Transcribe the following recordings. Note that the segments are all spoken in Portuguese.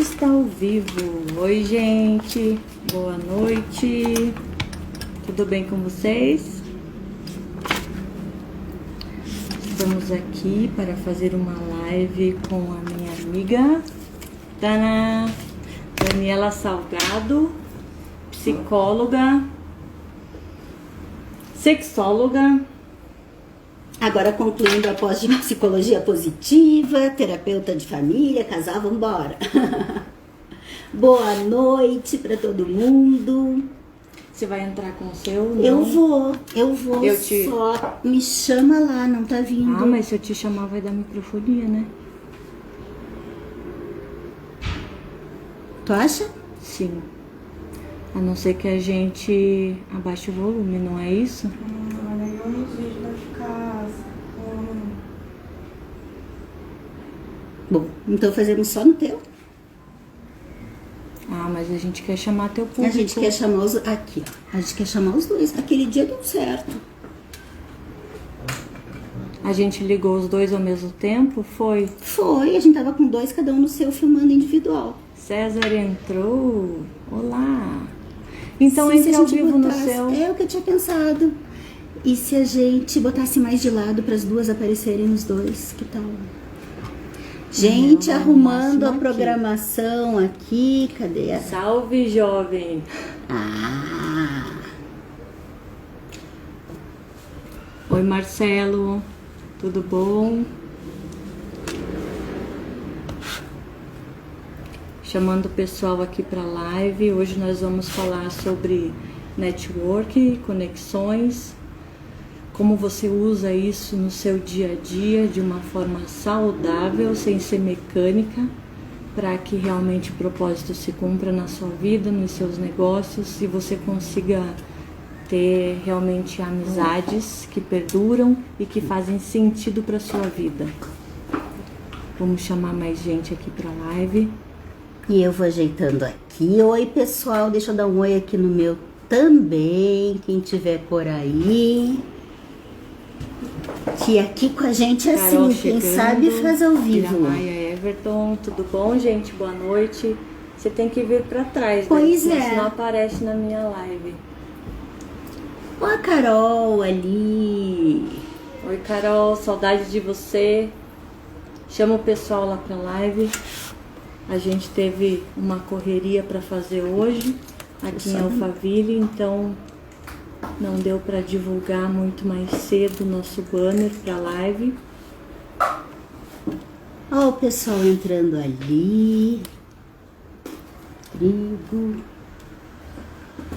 está ao vivo. Oi, gente. Boa noite. Tudo bem com vocês? Estamos aqui para fazer uma live com a minha amiga Daniela Salgado, psicóloga, sexóloga. Agora concluindo a pós de psicologia positiva, terapeuta de família, casal, vambora. Boa noite para todo mundo. Você vai entrar com o seu? Não? Eu vou. Só me chama lá, não tá vindo. Ah, mas se eu te chamar vai dar microfonia, né? Tu acha? Sim. A não ser que a gente abaixe o volume, não é isso? Bom, então fazemos só no teu. Ah, mas a gente quer chamar teu público. A gente quer chamar os... Aqui, ó. A gente quer chamar os dois. Aquele dia deu certo. A gente ligou os dois ao mesmo tempo? Foi? Foi, a gente tava com dois, cada um no seu, filmando individual. César entrou. Olá. Então Sim, entre ao vivo no seu. É o que eu tinha pensado. E se a gente botasse mais de lado para as duas aparecerem os dois? Que tal? Gente, arrumando a programação aqui. Cadê? Salve, jovem. Ah. Oi, Marcelo. Tudo bom? Chamando o pessoal aqui para a live. Hoje nós vamos falar sobre network, conexões, como você usa isso no seu dia a dia de uma forma saudável, sem ser mecânica, para que realmente o propósito se cumpra na sua vida, nos seus negócios, e você consiga ter realmente amizades que perduram e que fazem sentido para sua vida. Vamos chamar mais gente aqui para a live. E eu vou ajeitando aqui. Oi, pessoal, deixa eu dar um oi aqui no meu também, quem tiver por aí. Que aqui com a gente é Carol assim, quem chegando, sabe faz ao vivo. Maia Everton, tudo bom, gente? Boa noite. Você tem que vir pra trás, pois né? É. Senão aparece na minha live. Ó a Carol ali. Oi, Carol, saudade de você. Chama o pessoal lá pra live. A gente teve uma correria pra fazer hoje aqui em Alphaville, então não deu para divulgar muito mais cedo o nosso banner para live. Ó o pessoal entrando ali. Trigo.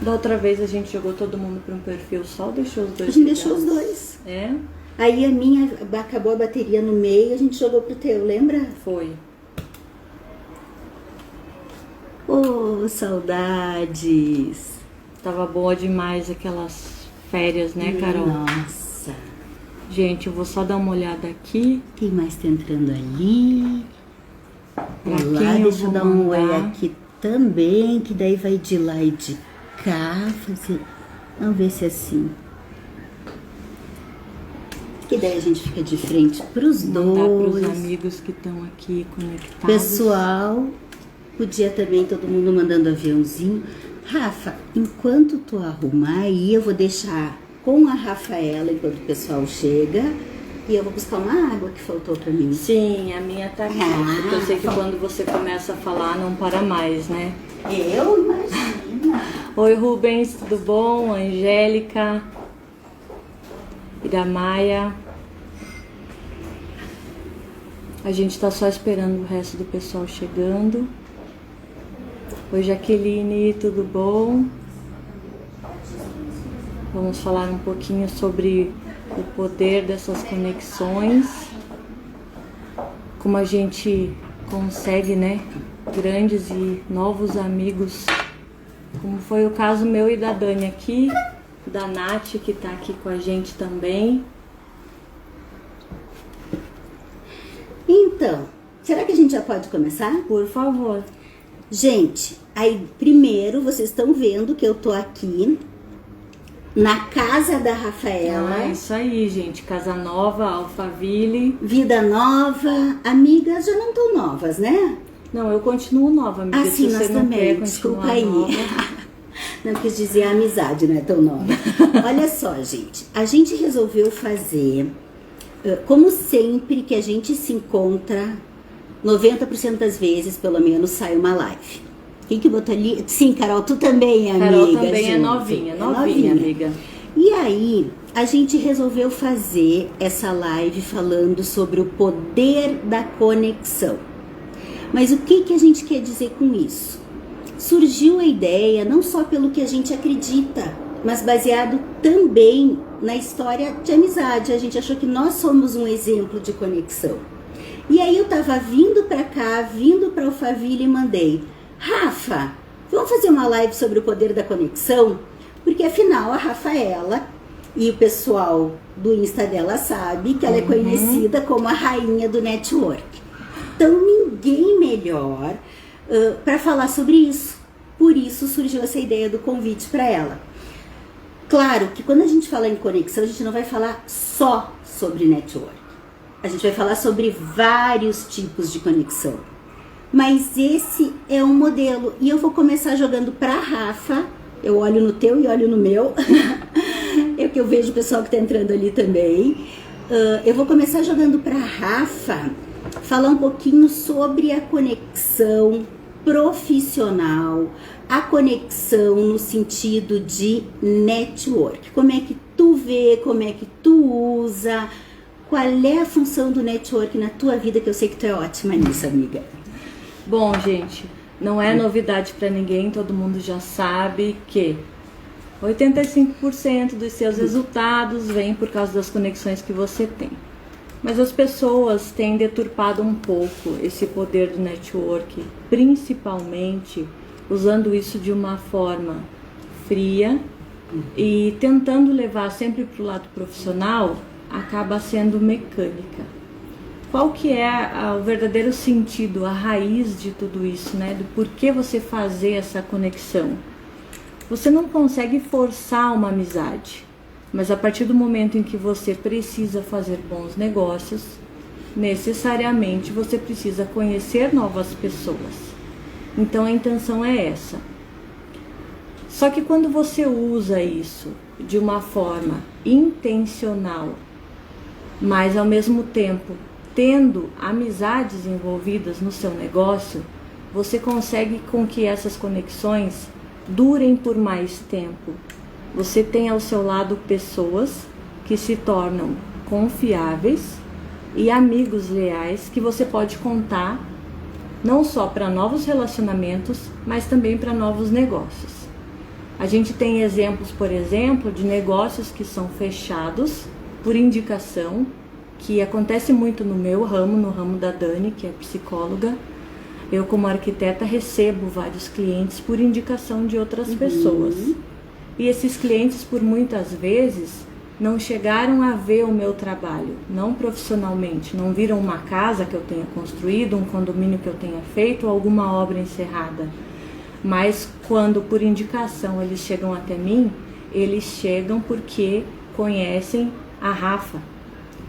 Da outra vez a gente jogou todo mundo para um perfil só ou deixou os dois? A gente deixou os dois. É? Aí a minha acabou a bateria no meio, a gente jogou pro teu, lembra? Foi. Oh, saudades. Tava boa demais aquelas férias, né, Carol? Nossa. Gente, eu vou só dar uma olhada aqui. Quem mais tá entrando ali? Pra Olá, quem eu deixa eu vou dar um oi mandar? aqui também, que daí vai de lá e de cá. Fazer... Vamos ver se é assim. Que daí a gente fica de frente pros Mandar dois. pros amigos que estão aqui conectados. Pessoal, podia também todo mundo mandando aviãozinho. Rafa, enquanto tu arrumar aí, eu vou deixar com a Rafaela enquanto o pessoal chega. E eu vou buscar uma água que faltou pra mim. Sim, a minha tá aqui. Porque eu sei que quando você começa a falar, não para mais, né? Eu imagino. Oi, Rubens, tudo bom? Angélica, Iramaia. A gente tá só esperando o resto do pessoal chegando. Oi, Jaqueline, tudo bom? Vamos falar um pouquinho sobre o poder dessas conexões. Como a gente consegue, né? Grandes e novos amigos. Como foi o caso meu e da Dani aqui. Da Nath, que tá aqui com a gente também. Então, será que a gente já pode começar? Por favor. Gente, aí primeiro vocês estão vendo que eu tô aqui na casa da Rafaela. Ah, isso aí, gente. Casa Nova, Alphaville. Vida nova. Amigas já não tão novas, né? Não, eu continuo nova, amiga. Ah, sim, se nós você não também. quer Desculpa continuar aí. nova. Não quis dizer a amizade, não é tão nova. Olha só, gente. A gente resolveu fazer, como sempre que a gente se encontra, 90% das vezes, pelo menos, sai uma live. Quem que botou ali? Sim, Carol, tu também é amiga. Carol também é junto. novinha, amiga. E aí, a gente resolveu fazer essa live falando sobre o poder da conexão. Mas o que a gente quer dizer com isso? Surgiu a ideia não só pelo que a gente acredita, mas baseado também na história de amizade. A gente achou que nós somos um exemplo de conexão. E aí eu tava vindo pra cá, vindo pra Alphaville e mandei: Rafa, vamos fazer uma live sobre o poder da conexão? Porque afinal a Rafaela e o pessoal do Insta dela sabe que ela é conhecida como a rainha do network. Então ninguém melhor para falar sobre isso. Por isso surgiu essa ideia do convite para ela. Claro que quando a gente fala em conexão, a gente não vai falar só sobre network. A gente vai falar sobre vários tipos de conexão. Mas esse é um modelo. E eu vou começar jogando para Rafa. Eu olho no teu e olho no meu. É que eu vejo o pessoal que está entrando ali também. Eu vou começar jogando para Rafa falar um pouquinho sobre a conexão profissional, a conexão no sentido de network. Como é que tu vê, como é que tu usa, qual é a função do network na tua vida, que eu sei que tu é ótima nisso, amiga. Bom, gente, não é novidade para ninguém, todo mundo já sabe que 85% dos seus resultados vêm por causa das conexões que você tem. Mas as pessoas têm deturpado um pouco esse poder do network, principalmente usando isso de uma forma fria e tentando levar sempre para o lado profissional, acaba sendo mecânica. Qual que é o verdadeiro sentido, a raiz de tudo isso, né? Do porquê você fazer essa conexão? Você não consegue forçar uma amizade. Mas a partir do momento em que você precisa fazer bons negócios, necessariamente você precisa conhecer novas pessoas. Então a intenção é essa. Só que quando você usa isso de uma forma intencional, mas ao mesmo tempo tendo amizades envolvidas no seu negócio, você consegue com que essas conexões durem por mais tempo. Você tem ao seu lado pessoas que se tornam confiáveis e amigos leais que você pode contar não só para novos relacionamentos, mas também para novos negócios. A gente tem exemplos, por exemplo, de negócios que são fechados por indicação, que acontece muito no meu ramo, no ramo da Dani, que é psicóloga. Eu, como arquiteta, recebo vários clientes por indicação de outras pessoas. E esses clientes, por muitas vezes, não chegaram a ver o meu trabalho, não profissionalmente, não viram uma casa que eu tenha construído, um condomínio que eu tenha feito, ou alguma obra encerrada. Mas quando, por indicação, eles chegam até mim, eles chegam porque conhecem a Rafa.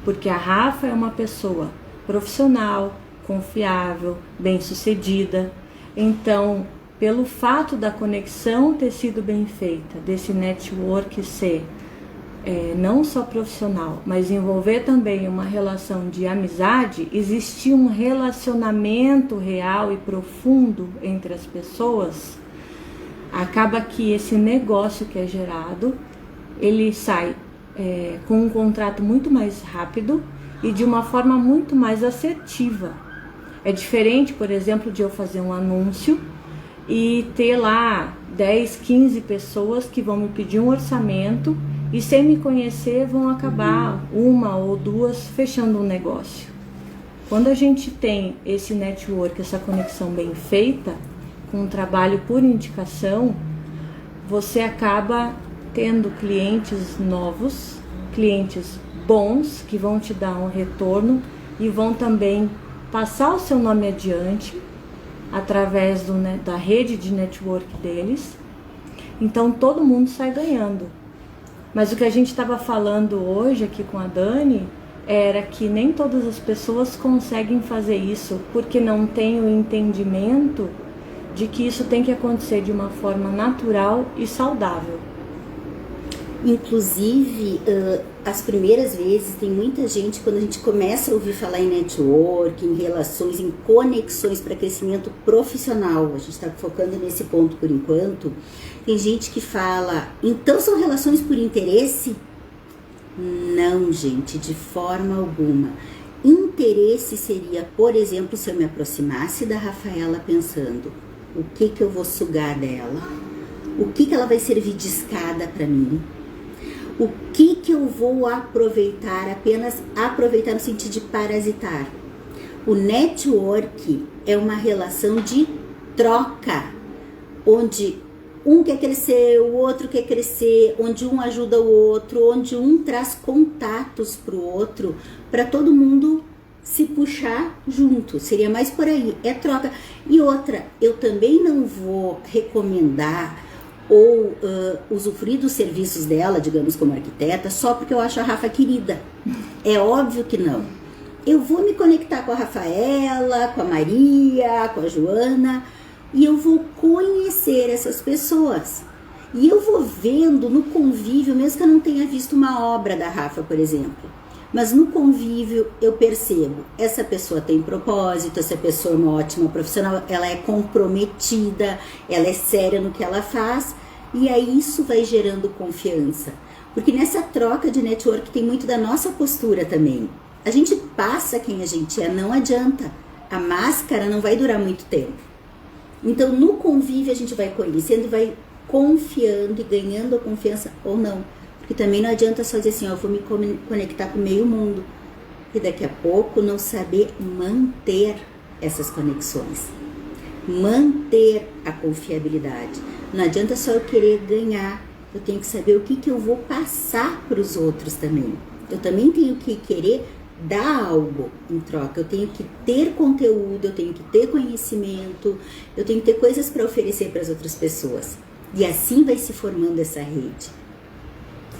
Porque a Rafa é uma pessoa profissional, confiável, bem-sucedida. Então, pelo fato da conexão ter sido bem feita, desse network ser não só profissional, mas envolver também uma relação de amizade, existir um relacionamento real e profundo entre as pessoas, acaba que esse negócio que é gerado, ele sai com um contrato muito mais rápido e de uma forma muito mais assertiva. É diferente, por exemplo, de eu fazer um anúncio e ter lá 10, 15 pessoas que vão me pedir um orçamento e sem me conhecer vão acabar uma ou duas fechando um negócio. Quando a gente tem esse network, essa conexão bem feita, com um trabalho por indicação, você acaba tendo clientes novos, clientes bons que vão te dar um retorno e vão também passar o seu nome adiante através da rede de network deles. Então todo mundo sai ganhando. Mas o que a gente estava falando hoje aqui com a Dani era que nem todas as pessoas conseguem fazer isso porque não têm o entendimento de que isso tem que acontecer de uma forma natural e saudável. Inclusive, as primeiras vezes, tem muita gente, quando a gente começa a ouvir falar em network, em relações, em conexões para crescimento profissional, a gente está focando nesse ponto por enquanto, tem gente que fala, então são relações por interesse? Não, gente, de forma alguma. Interesse seria, por exemplo, se eu me aproximasse da Rafaela pensando, o que eu vou sugar dela? O que ela vai servir de escada para mim? O que eu vou aproveitar, apenas aproveitar no sentido de parasitar? O network é uma relação de troca, onde um quer crescer, o outro quer crescer, onde um ajuda o outro, onde um traz contatos para o outro, para todo mundo se puxar junto. Seria mais por aí, é troca. E outra, eu também não vou recomendar ou usufruir dos serviços dela, digamos, como arquiteta, só porque eu acho a Rafa querida. É óbvio que não. Eu vou me conectar com a Rafaela, com a Maria, com a Joana, e eu vou conhecer essas pessoas. E eu vou vendo no convívio, mesmo que eu não tenha visto uma obra da Rafa, por exemplo, mas no convívio eu percebo, essa pessoa tem propósito, essa pessoa é uma ótima profissional, ela é comprometida, ela é séria no que ela faz, e aí isso vai gerando confiança. Porque nessa troca de network tem muito da nossa postura também. A gente passa quem a gente é, não adianta. A máscara não vai durar muito tempo. Então no convívio a gente vai conhecendo, vai confiando e ganhando a confiança ou não. Porque também não adianta só dizer assim, ó, eu vou me conectar com o meio mundo. E daqui a pouco não saber manter essas conexões. Manter a confiabilidade. Não adianta só eu querer ganhar. Eu tenho que saber o que eu vou passar para os outros também. Eu também tenho que querer dar algo em troca. Eu tenho que ter conteúdo, eu tenho que ter conhecimento, eu tenho que ter coisas para oferecer para as outras pessoas. E assim vai se formando essa rede.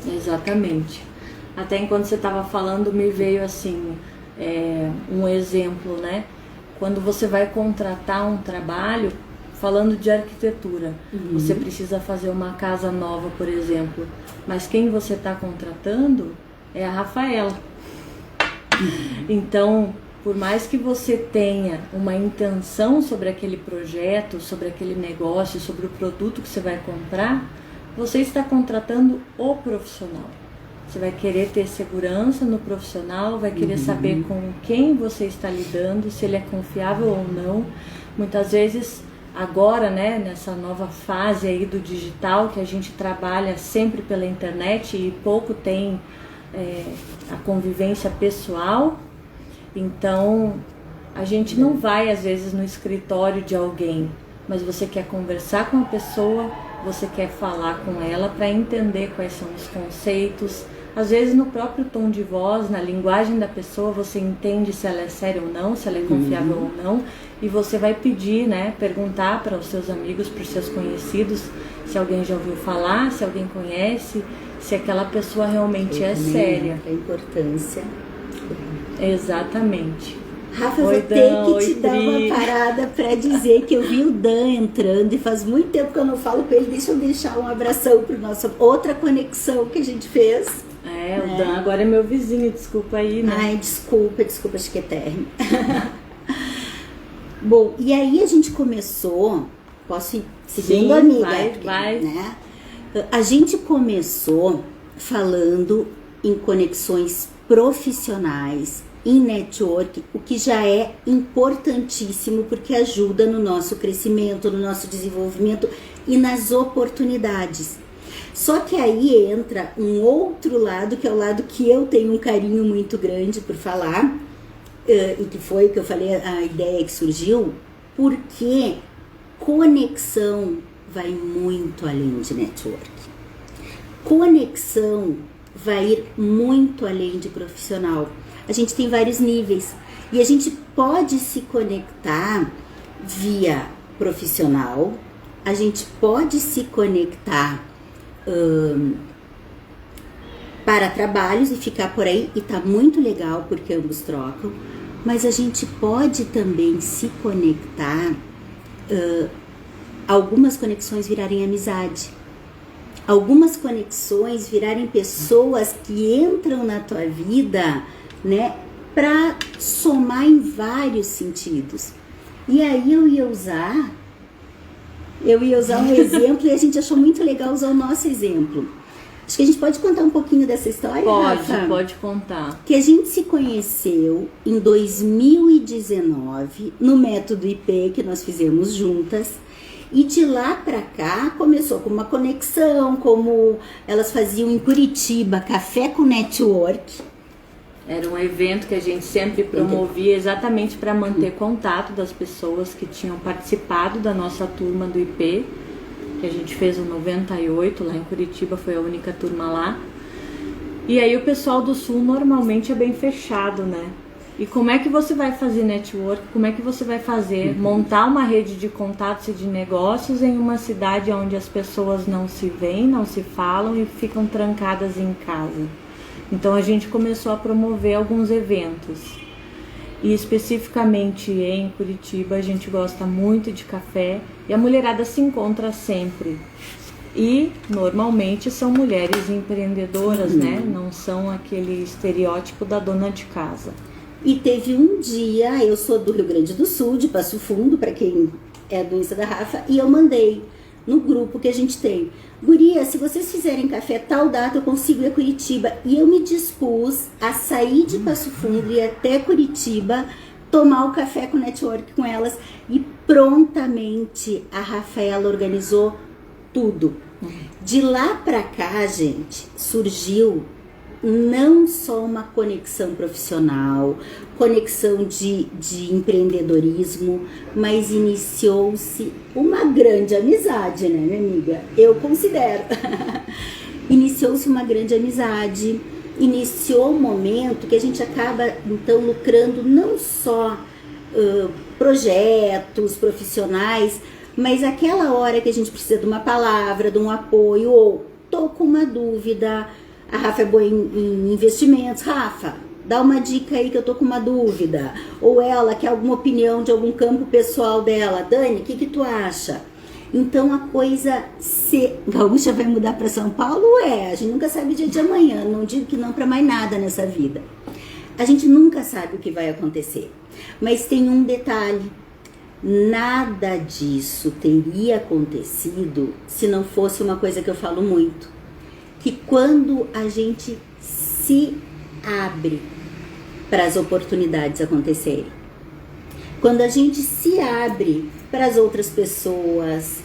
Exatamente. Até enquanto você estava falando, me veio assim, um exemplo, né? Quando você vai contratar um trabalho, falando de arquitetura, você precisa fazer uma casa nova, por exemplo, mas quem você está contratando é a Rafaela. Então, por mais que você tenha uma intenção sobre aquele projeto, sobre aquele negócio, sobre o produto que você vai comprar, você está contratando o profissional. Você vai querer ter segurança no profissional, vai querer saber com quem você está lidando, se ele é confiável ou não. Muitas vezes, agora, né, nessa nova fase aí do digital, que a gente trabalha sempre pela internet e pouco tem a convivência pessoal, então a gente não vai às vezes no escritório de alguém, mas você quer conversar com a pessoa, você quer falar com ela para entender quais são os conceitos. Às vezes no próprio tom de voz, na linguagem da pessoa, você entende se ela é séria ou não, se ela é confiável ou não, e você vai pedir, né, perguntar para os seus amigos, para os seus conhecidos, se alguém já ouviu falar, se alguém conhece, se aquela pessoa realmente é séria. A importância. Exatamente. Rafa, eu vou ter que te dar uma parada para dizer que eu vi o Dan entrando e faz muito tempo que eu não falo com ele. Deixa eu deixar um abração para nossa outra conexão que a gente fez. O Dan agora é meu vizinho, desculpa aí, né? Ai, desculpa, acho que é térrimo. Bom, e aí a gente começou, posso ir seguindo, amiga? Vai. Né? A gente começou falando em conexões profissionais, em network, o que já é importantíssimo porque ajuda no nosso crescimento, no nosso desenvolvimento e nas oportunidades. Só que aí entra um outro lado, que é o lado que eu tenho um carinho muito grande por falar, e que foi o que eu falei, a ideia que surgiu, porque conexão vai muito além de network. Conexão vai ir muito além de profissional. A gente tem vários níveis e a gente pode se conectar via profissional, a gente pode se conectar para trabalhos e ficar por aí, e tá muito legal porque ambos trocam, mas a gente pode também se conectar, algumas conexões virarem amizade, algumas conexões virarem pessoas que entram na tua vida, né, para somar em vários sentidos. E aí eu ia usar um exemplo e a gente achou muito legal usar o nosso exemplo. Acho que a gente pode contar um pouquinho dessa história, Rafa? Pode contar. Que a gente se conheceu em 2019 no método IP que nós fizemos juntas. E de lá pra cá começou com uma conexão, como elas faziam em Curitiba, Café com Network. Era um evento que a gente sempre promovia exatamente para manter contato das pessoas que tinham participado da nossa turma do IP, que a gente fez o 98 lá em Curitiba, foi a única turma lá. E aí o pessoal do Sul normalmente é bem fechado, né? E como é que você vai fazer network? Como é que você vai fazer? Montar uma rede de contatos e de negócios em uma cidade onde as pessoas não se veem, não se falam e ficam trancadas em casa. Então a gente começou a promover alguns eventos. E especificamente em Curitiba a gente gosta muito de café e a mulherada se encontra sempre. E normalmente são mulheres empreendedoras, né? Não são aquele estereótipo da dona de casa. E teve um dia, eu sou do Rio Grande do Sul, de Passo Fundo, para quem é do Insta da Rafa, e eu mandei no grupo que a gente tem: guria, se vocês fizerem café tal data eu consigo ir a Curitiba. E eu me dispus a sair de Passo Fundo e ir até Curitiba, tomar o café com network com elas, e prontamente a Rafaela organizou tudo. De lá pra cá, gente, surgiu não só uma conexão profissional, conexão de empreendedorismo, mas iniciou-se uma grande amizade, né, minha amiga? Eu considero. Iniciou-se uma grande amizade, iniciou um momento que a gente acaba, então, lucrando não só projetos profissionais, mas aquela hora que a gente precisa de uma palavra, de um apoio, ou tô com uma dúvida. A Rafa é boa em investimentos. Rafa, dá uma dica aí que eu tô com uma dúvida. Ou ela quer alguma opinião de algum campo pessoal dela. Dani, o que tu acha? Então a coisa Gaúcha vai mudar para São Paulo? A gente nunca sabe o dia de amanhã. Não digo que não para mais nada nessa vida. A gente nunca sabe o que vai acontecer. Mas tem um detalhe. Nada disso teria acontecido se não fosse uma coisa que eu falo muito. Que quando a gente se abre para as oportunidades acontecerem, quando a gente se abre para as outras pessoas,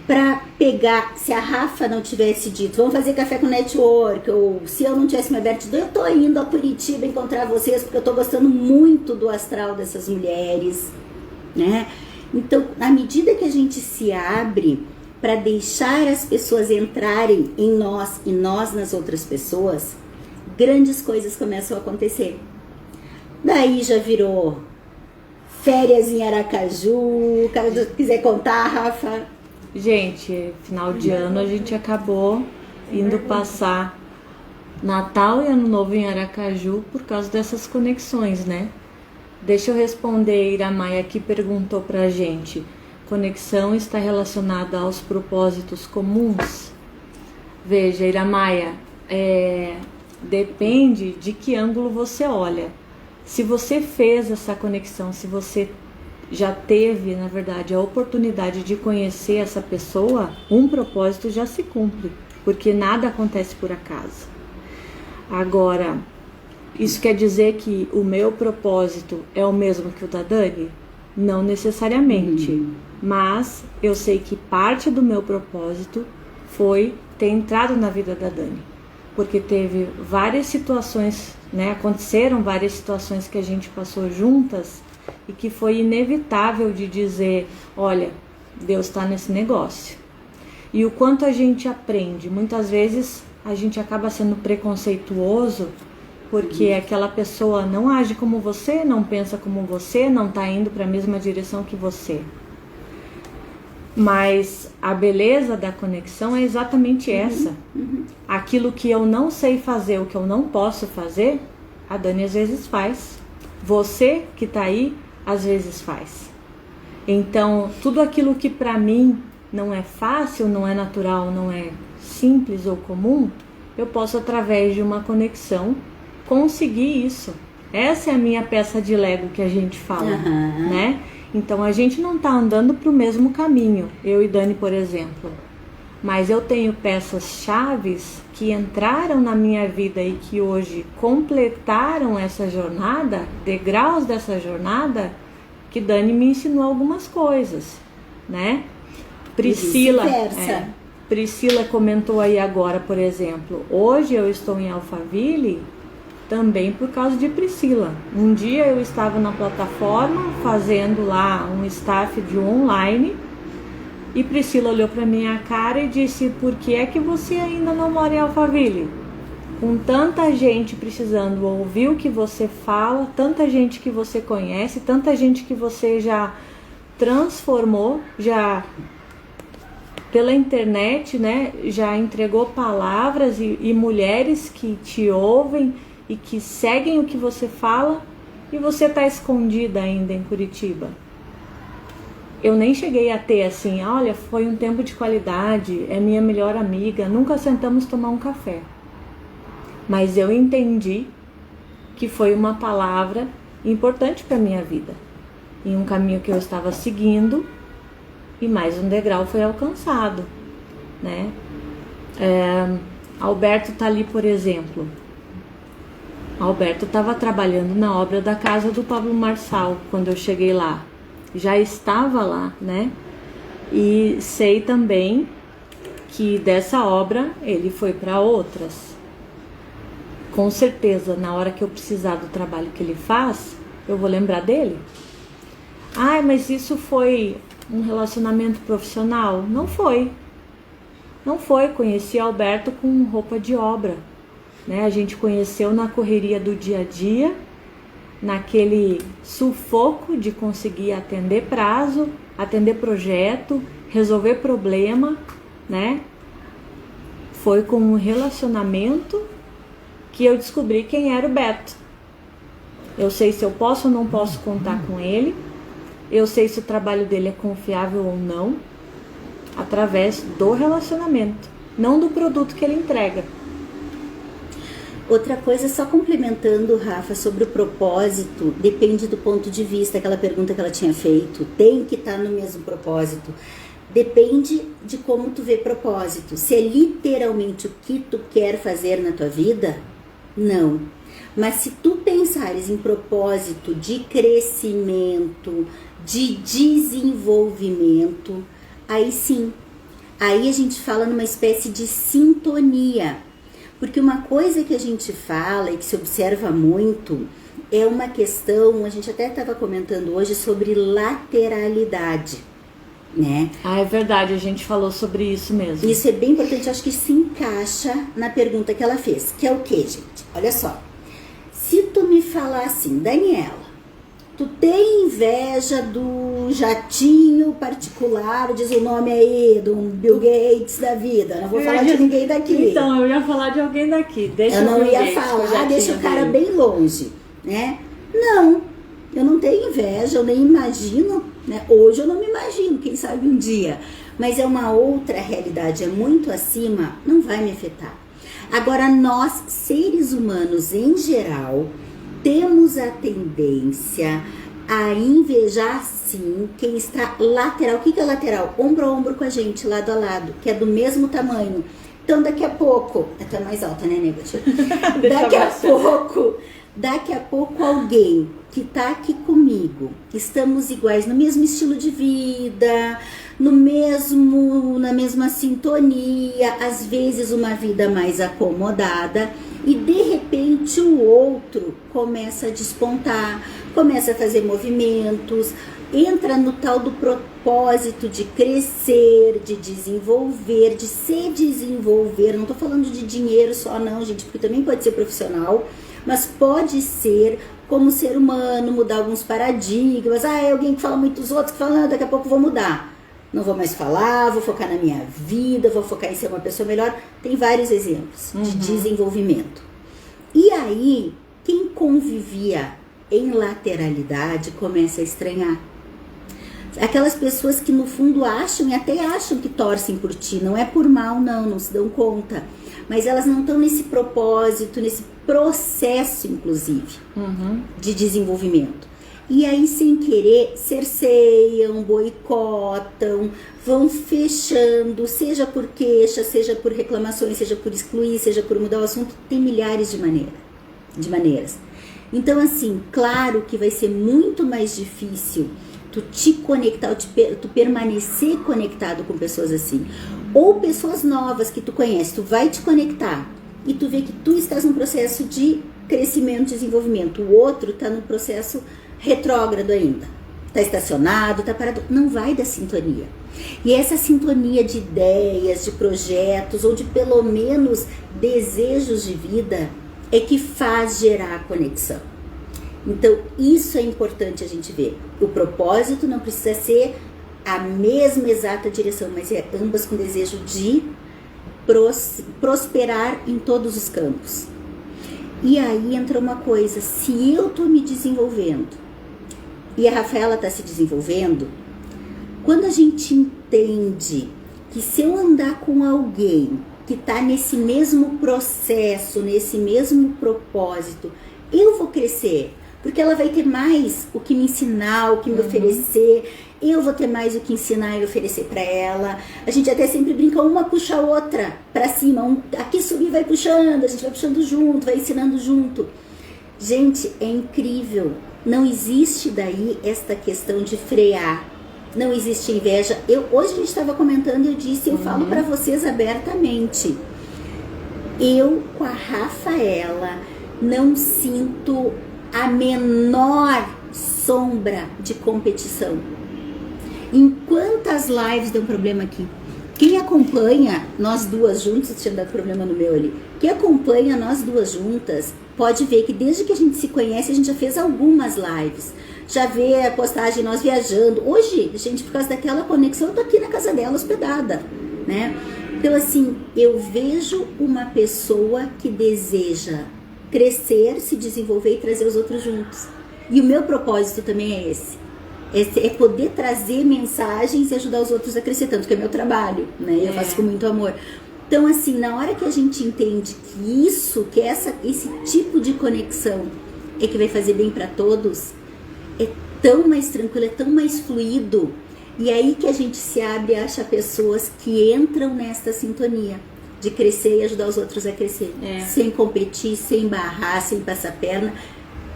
para pegar, se a Rafa não tivesse dito, vamos fazer café com network, ou se eu não tivesse me aberto, eu tô indo a Curitiba encontrar vocês porque eu tô gostando muito do astral dessas mulheres, né? Então, na medida que a gente se abre para deixar as pessoas entrarem em nós e nós nas outras pessoas, grandes coisas começam a acontecer. Daí já virou férias em Aracaju. Caso quiser contar, Rafa. Gente, final de ano a gente acabou indo passar Natal e Ano Novo em Aracaju por causa dessas conexões, né? Deixa eu responder, Iramaia, que perguntou pra gente: conexão está relacionada aos propósitos comuns? Veja, Iramaia, depende de que ângulo você olha. Se você fez essa conexão, se você já teve, na verdade, a oportunidade de conhecer essa pessoa, um propósito já se cumpre, porque nada acontece por acaso. Agora, isso quer dizer que o meu propósito é o mesmo que o da Dani? Não necessariamente, mas eu sei que parte do meu propósito foi ter entrado na vida da Dani, porque teve várias situações, né? Aconteceram várias situações que a gente passou juntas e que foi inevitável de dizer, olha, Deus está nesse negócio. E o quanto a gente aprende, muitas vezes a gente acaba sendo preconceituoso porque aquela pessoa não age como você, não pensa como você, não está indo para a mesma direção que você. Mas a beleza da conexão é exatamente essa. Aquilo que eu não sei fazer, o que eu não posso fazer, a Dani às vezes faz. Você que tá aí, às vezes faz. Então, tudo aquilo que pra mim não é fácil, não é natural, não é simples ou comum, eu posso, através de uma conexão, conseguir isso. Essa é a minha peça de Lego que a gente fala, né? Então, a gente não tá andando pro mesmo caminho, eu e Dani, por exemplo. Mas eu tenho peças chaves que entraram na minha vida e que hoje completaram essa jornada, degraus dessa jornada, que Dani me ensinou algumas coisas, né? Priscila comentou aí agora, por exemplo, hoje eu estou em Alphaville também por causa de Priscila. Um dia eu estava na plataforma fazendo lá um staff de online e Priscila olhou para minha cara e disse: por que é que você ainda não mora em Alphaville? Com tanta gente precisando ouvir o que você fala, tanta gente que você conhece, tanta gente que você já transformou, já pela internet, né, já entregou palavras e mulheres que te ouvem e que seguem o que você fala, e você está escondida ainda em Curitiba. Eu nem cheguei a ter assim, olha, foi um tempo de qualidade, é minha melhor amiga, nunca sentamos tomar um café. Mas eu entendi que foi uma palavra importante para minha vida, em um caminho que eu estava seguindo, e mais um degrau foi alcançado, né? Alberto tá ali, por exemplo. Alberto estava trabalhando na obra da casa do Pablo Marçal quando eu cheguei lá. Já estava lá, né? E sei também que dessa obra ele foi para outras. Com certeza, na hora que eu precisar do trabalho que ele faz, eu vou lembrar dele. Ai, mas isso foi um relacionamento profissional? Não foi. Não foi. Conheci Alberto com roupa de obra, né? A gente conheceu na correria do dia a dia, naquele sufoco de conseguir atender prazo, atender projeto, resolver problema, né? Foi com um relacionamento que eu descobri quem era o Beto. Eu sei se eu posso ou não posso contar com ele. Eu sei se o trabalho dele é confiável ou não, através do relacionamento, não do produto que ele entrega. Outra coisa, só complementando, Rafa, sobre o propósito, depende do ponto de vista, aquela pergunta que ela tinha feito, tem que estar no mesmo propósito. Depende de como tu vê propósito. Se é literalmente o que tu quer fazer na tua vida, não. Mas se tu pensares em propósito de crescimento, de desenvolvimento, aí sim. Aí a gente fala numa espécie de sintonia. Porque uma coisa que a gente fala e que se observa muito é uma questão, a gente até estava comentando hoje sobre lateralidade, né? Ah, é verdade, a gente falou sobre isso mesmo. Isso é bem importante, acho que se encaixa na pergunta que ela fez, que é o que, gente? Olha só, se tu me falar assim, Daniela, tu tem inveja do jatinho particular, diz o nome aí, do Bill Gates da vida. Não vou falar de ninguém daqui. Então, eu ia falar de alguém daqui. Eu não ia falar, deixa o cara bem longe, né? Não, eu não tenho inveja, eu nem imagino, né? Hoje eu não me imagino, quem sabe um dia. Mas é uma outra realidade, é muito acima, não vai me afetar. Agora, nós, seres humanos em geral, temos a tendência a invejar, sim, quem está lateral. O que é lateral? Ombro a ombro com a gente, lado a lado, que é do mesmo tamanho. Então, daqui a pouco... Tá mais alta, né, Negativo? Daqui a pouco alguém que tá aqui comigo, estamos iguais, no mesmo estilo de vida, na mesma sintonia, às vezes uma vida mais acomodada, e de repente o outro começa a despontar, começa a fazer movimentos, entra no tal do propósito de crescer, de desenvolver, de se desenvolver. Não tô falando de dinheiro só não, gente, porque também pode ser profissional, mas pode ser como ser humano, mudar alguns paradigmas. Ah, é alguém que fala muito dos outros, que fala, daqui a pouco vou mudar. não vou mais falar, vou focar na minha vida, vou focar em ser uma pessoa melhor. Tem vários exemplos de desenvolvimento. E aí, quem convivia em lateralidade começa a estranhar. Aquelas pessoas que no fundo acham e até acham que torcem por ti, não é por mal não se dão conta, mas elas não estão nesse propósito, nesse processo inclusive de desenvolvimento. E aí sem querer cerceiam, boicotam, vão fechando, seja por queixa, seja por reclamações, seja por excluir, seja por mudar o assunto, tem milhares de maneiras. Então assim, claro que vai ser muito mais difícil tu te conectar, tu permanecer conectado com pessoas assim. Ou pessoas novas que tu conhece, tu vai te conectar e tu vê que tu estás num processo de crescimento, desenvolvimento. O outro está num processo retrógrado ainda. Está estacionado, está parado. Não vai dar sintonia. E essa sintonia de ideias, de projetos ou de pelo menos desejos de vida é que faz gerar a conexão. Então, isso é importante a gente ver. O propósito não precisa ser a mesma exata direção, mas é ambas com desejo de prosperar em todos os campos. E aí entra uma coisa, se eu estou me desenvolvendo e a Rafaela está se desenvolvendo, quando a gente entende que se eu andar com alguém que está nesse mesmo processo, nesse mesmo propósito, eu vou crescer. Porque ela vai ter mais o que me ensinar, o que me oferecer. Eu vou ter mais o que ensinar e oferecer para ela. A gente até sempre brinca, uma puxa a outra para cima. Aqui subir vai puxando, a gente vai puxando junto, vai ensinando junto. Gente, é incrível. Não existe daí esta questão de frear. Não existe inveja. Hoje a gente estava comentando e eu disse, eu falo para vocês abertamente. Eu, com a Rafaela, não sinto a menor sombra de competição. Em quantas lives deu um problema aqui? Quem acompanha nós duas juntas, tinha dado problema no meu ali, quem acompanha nós duas juntas, pode ver que desde que a gente se conhece, a gente já fez algumas lives, já vê a postagem nós viajando. Hoje, gente, por causa daquela conexão, eu tô aqui na casa dela hospedada, né? Então assim, eu vejo uma pessoa que deseja crescer, se desenvolver e trazer os outros juntos. E o meu propósito também é esse. É poder trazer mensagens e ajudar os outros a crescer, tanto que é meu trabalho, né? Eu faço com muito amor. Então, assim, na hora que a gente entende que esse tipo de conexão é que vai fazer bem para todos, é tão mais tranquilo, é tão mais fluido. E aí que a gente se abre e acha pessoas que entram nesta sintonia de crescer e ajudar os outros a crescer, sem competir, sem barrar, sem passar perna.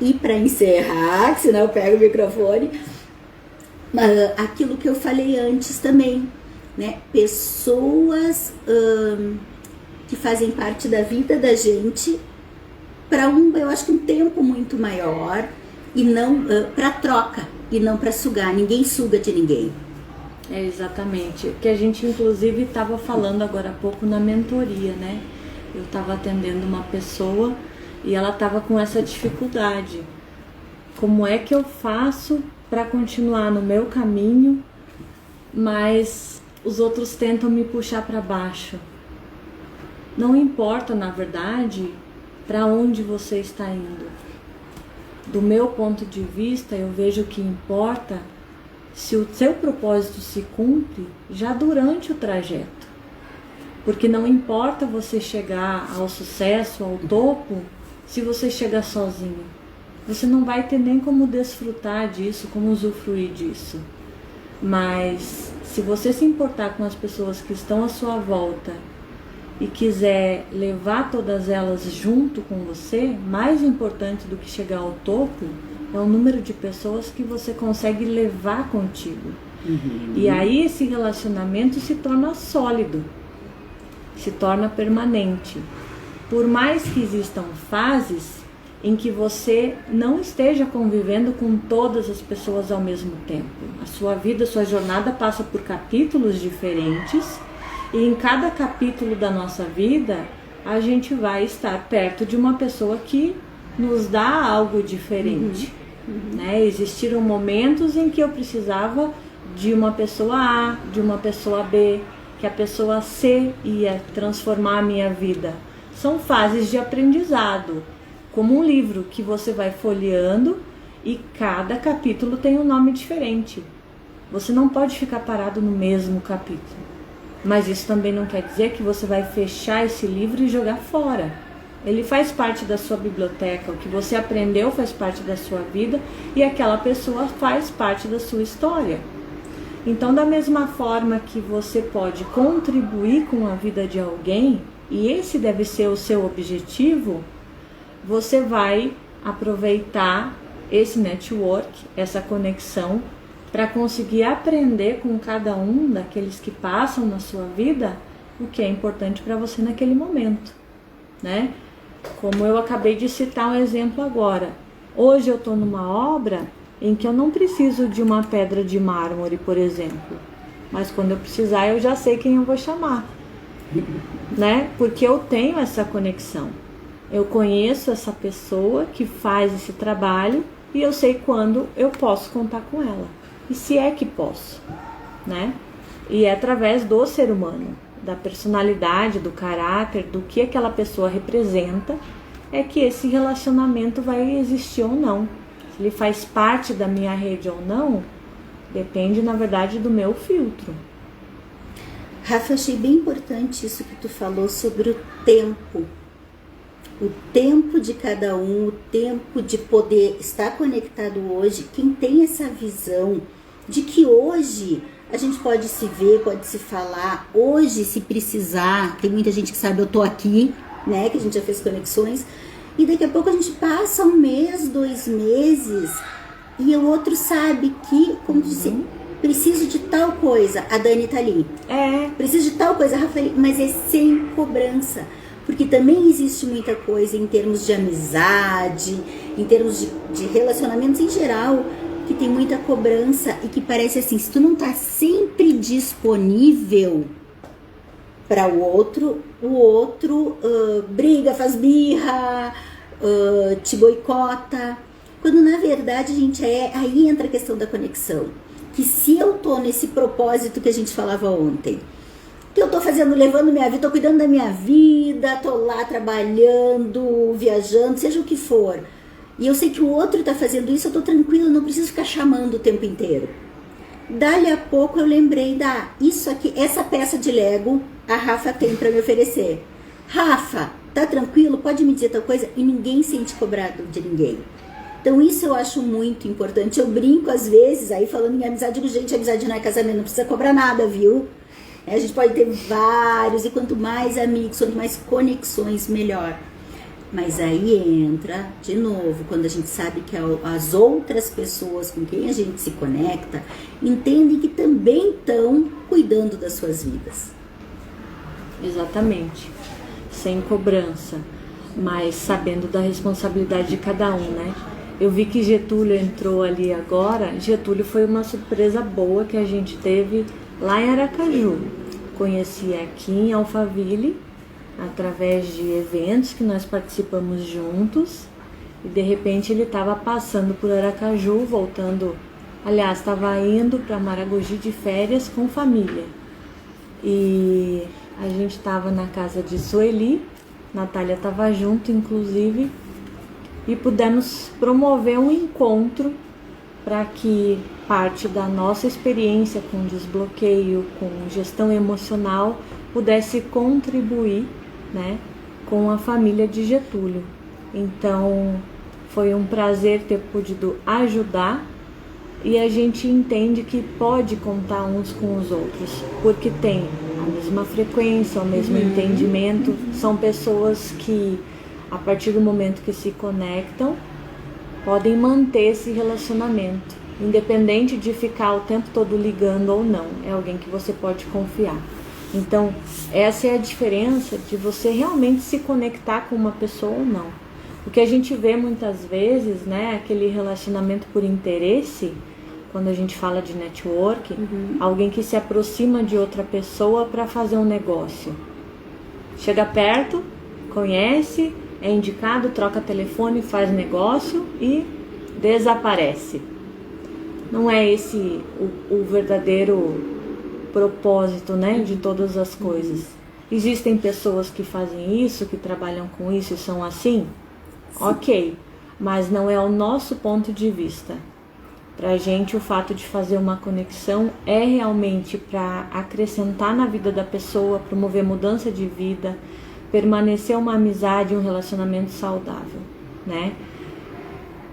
E para encerrar, que senão eu pego o microfone, aquilo que eu falei antes também, né? Pessoas que fazem parte da vida da gente para eu acho que um tempo muito maior e não para troca e não para sugar. Ninguém suga de ninguém. É exatamente, que a gente inclusive estava falando agora há pouco na mentoria, né? Eu estava atendendo uma pessoa e ela estava com essa dificuldade. Como é que eu faço para continuar no meu caminho, mas os outros tentam me puxar para baixo? Não importa, na verdade, para onde você está indo. Do meu ponto de vista, eu vejo que importa se o seu propósito se cumpre já durante o trajeto. Porque não importa você chegar ao sucesso, ao topo, se você chegar sozinho. Você não vai ter nem como desfrutar disso, como usufruir disso. Mas se você se importar com as pessoas que estão à sua volta e quiser levar todas elas junto com você, mais importante do que chegar ao topo é o número de pessoas que você consegue levar contigo. E aí esse relacionamento se torna sólido, se torna permanente. Por mais que existam fases em que você não esteja convivendo com todas as pessoas ao mesmo tempo. A sua vida, a sua jornada passa por capítulos diferentes e em cada capítulo da nossa vida a gente vai estar perto de uma pessoa que nos dá algo diferente. Né? Existiram momentos em que eu precisava de uma pessoa A, de uma pessoa B, que a pessoa C ia transformar a minha vida. São fases de aprendizado, como um livro que você vai folheando e cada capítulo tem um nome diferente. Você não pode ficar parado no mesmo capítulo. Mas isso também não quer dizer que você vai fechar esse livro e jogar fora. Ele faz parte da sua biblioteca, o que você aprendeu faz parte da sua vida e aquela pessoa faz parte da sua história. Então, da mesma forma que você pode contribuir com a vida de alguém, e esse deve ser o seu objetivo, você vai aproveitar esse network, essa conexão, para conseguir aprender com cada um daqueles que passam na sua vida o que é importante para você naquele momento, né? Como eu acabei de citar um exemplo agora. Hoje eu estou numa obra em que eu não preciso de uma pedra de mármore, por exemplo. Mas quando eu precisar, eu já sei quem eu vou chamar, né? Porque eu tenho essa conexão. Eu conheço essa pessoa que faz esse trabalho e eu sei quando eu posso contar com ela. E se é que posso, né? E é através do ser humano, da personalidade, do caráter, do que aquela pessoa representa, é que esse relacionamento vai existir ou não. Se ele faz parte da minha rede ou não, depende, na verdade, do meu filtro. Rafa, achei bem importante isso que tu falou sobre o tempo. O tempo de cada um, o tempo de poder estar conectado hoje. Quem tem essa visão de que hoje a gente pode se ver, pode se falar, hoje se precisar, tem muita gente que sabe eu tô aqui, né, que a gente já fez conexões, e daqui a pouco a gente passa 1 mês, 2 meses, e o outro sabe que, como disse, preciso de tal coisa, a Dani tá ali. Preciso de tal coisa, a Rafael, mas é sem cobrança. Porque também existe muita coisa em termos de amizade, em termos de relacionamentos em geral, que tem muita cobrança e que parece assim, se tu não tá sempre disponível para o outro briga, faz birra, te boicota. Quando na verdade, gente, aí entra a questão da conexão. Que se eu tô nesse propósito que a gente falava ontem, que eu tô fazendo, levando minha vida, tô cuidando da minha vida, tô lá trabalhando, viajando, seja o que for. E eu sei que o outro tá fazendo isso, eu tô tranquila, não preciso ficar chamando o tempo inteiro. Dali a pouco eu lembrei isso aqui, essa peça de Lego, a Rafa tem pra me oferecer. Rafa, tá tranquilo? Pode me dizer tal coisa? E ninguém sente cobrado de ninguém. Então isso eu acho muito importante. Eu brinco às vezes, aí falando em amizade, digo, gente, amizade não é casamento, não precisa cobrar nada, viu? A gente pode ter vários, e quanto mais amigos, quanto mais conexões, melhor. Mas aí entra, de novo, quando a gente sabe que as outras pessoas com quem a gente se conecta entendem que também estão cuidando das suas vidas. Exatamente. Sem cobrança, mas sabendo da responsabilidade de cada um, né? Eu vi que Getúlio entrou ali agora. Getúlio foi uma surpresa boa que a gente teve lá em Aracaju. Conheci aqui em Alphaville, através de eventos que nós participamos juntos. E de repente ele estava passando por Aracaju, voltando, aliás, estava indo para Maragogi de férias com família. E a gente estava na casa de Sueli, Natália estava junto, inclusive, e pudemos promover um encontro para que parte da nossa experiência com desbloqueio, com gestão emocional, pudesse contribuir, né, com a família de Getúlio. Então, foi um prazer ter podido ajudar, e a gente entende que pode contar uns com os outros, porque tem a mesma frequência, o mesmo entendimento. São pessoas que, a partir do momento que se conectam, podem manter esse relacionamento, independente de ficar o tempo todo ligando ou não. É alguém que você pode confiar. Então, essa é a diferença de você realmente se conectar com uma pessoa ou não. O que a gente vê muitas vezes, né, aquele relacionamento por interesse, quando a gente fala de network, alguém que se aproxima de outra pessoa para fazer um negócio. Chega perto, conhece, é indicado, troca telefone, faz negócio e desaparece. não é esse o verdadeiro propósito, né, de todas as coisas. Existem pessoas que fazem isso, que trabalham com isso e são assim? Sim. Ok, mas não é o nosso ponto de vista. Pra gente, o fato de fazer uma conexão é realmente para acrescentar na vida da pessoa, promover mudança de vida, permanecer uma amizade, um relacionamento saudável, né?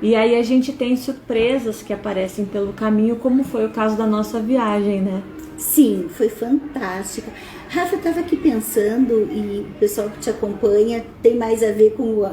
E aí a gente tem surpresas que aparecem pelo caminho, como foi o caso da nossa viagem, né? Sim, foi fantástica. Rafa, eu estava aqui pensando, e o pessoal que te acompanha tem mais a ver com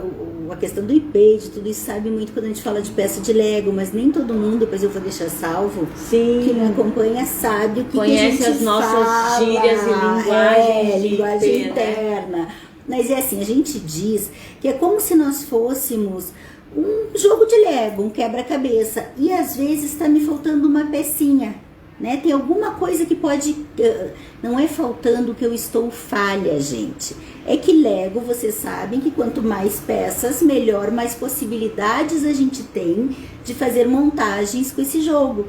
a questão do IP, de tudo isso, sabe muito quando a gente fala de peça de Lego, mas nem todo mundo, depois eu vou deixar salvo, sim, que me acompanha sabe o que, conhece que a gente as nossas fala, gírias e linguagem IP, interna. Né? Mas é assim, a gente diz que é como se nós fôssemos um jogo de Lego, um quebra-cabeça, e às vezes está me faltando uma pecinha. Né? Tem alguma coisa que pode... não é faltando que eu estou falha, gente. É que Lego, vocês sabem que quanto mais peças, melhor, mais possibilidades a gente tem de fazer montagens com esse jogo.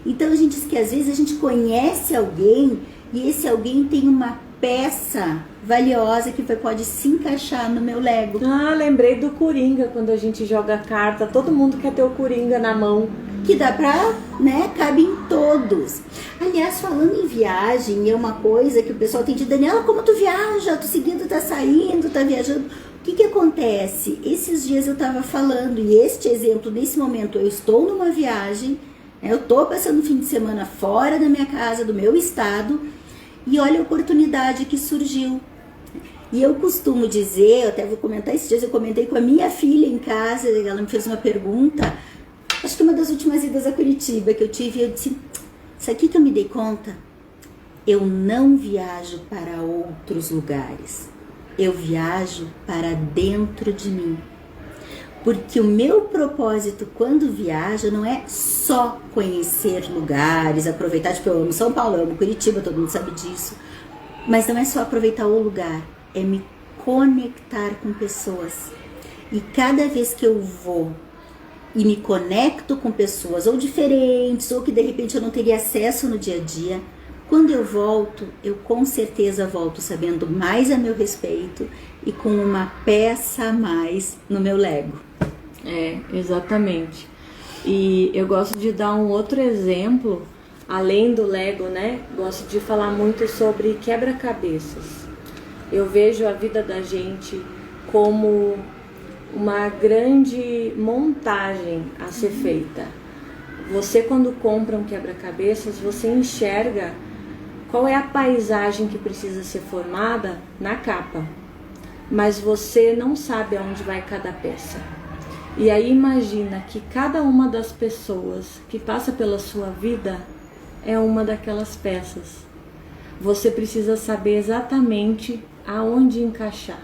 Então a gente diz que às vezes a gente conhece alguém e esse alguém tem uma peça valiosa que pode se encaixar no meu Lego. Ah, lembrei do Coringa, quando a gente joga carta, todo mundo quer ter o Coringa na mão. Que dá pra, né, cabe em todos. Aliás, falando em viagem, é uma coisa que o pessoal tem dito, Daniela, como tu viaja? Tu seguindo, tá saindo, tá viajando. O que acontece? Esses dias eu tava falando, e este exemplo, nesse momento, eu estou numa viagem, né, eu tô passando um fim de semana fora da minha casa, do meu estado, e olha a oportunidade que surgiu. E eu costumo dizer, eu até vou comentar esses dias, eu comentei com a minha filha em casa, ela me fez uma pergunta, acho que uma das últimas idas a Curitiba que eu tive, eu disse, isso aqui que eu me dei conta, eu não viajo para outros lugares, eu viajo para dentro de mim. Porque o meu propósito quando viajo não é só conhecer lugares, aproveitar, tipo, eu amo São Paulo, eu amo Curitiba, todo mundo sabe disso, mas não é só aproveitar o lugar, é me conectar com pessoas. E cada vez que eu vou e me conecto com pessoas ou diferentes, ou que de repente eu não teria acesso no dia a dia, quando eu volto, eu com certeza volto sabendo mais a meu respeito e com uma peça a mais no meu Lego. É, exatamente. E eu gosto de dar um outro exemplo, além do Lego, né? Gosto de falar muito sobre quebra-cabeças. Eu vejo a vida da gente como uma grande montagem a ser feita. Você, quando compra um quebra-cabeças, você enxerga qual é a paisagem que precisa ser formada na capa, mas você não sabe aonde vai cada peça. E aí imagina que cada uma das pessoas que passa pela sua vida é uma daquelas peças. Você precisa saber exatamente aonde encaixar.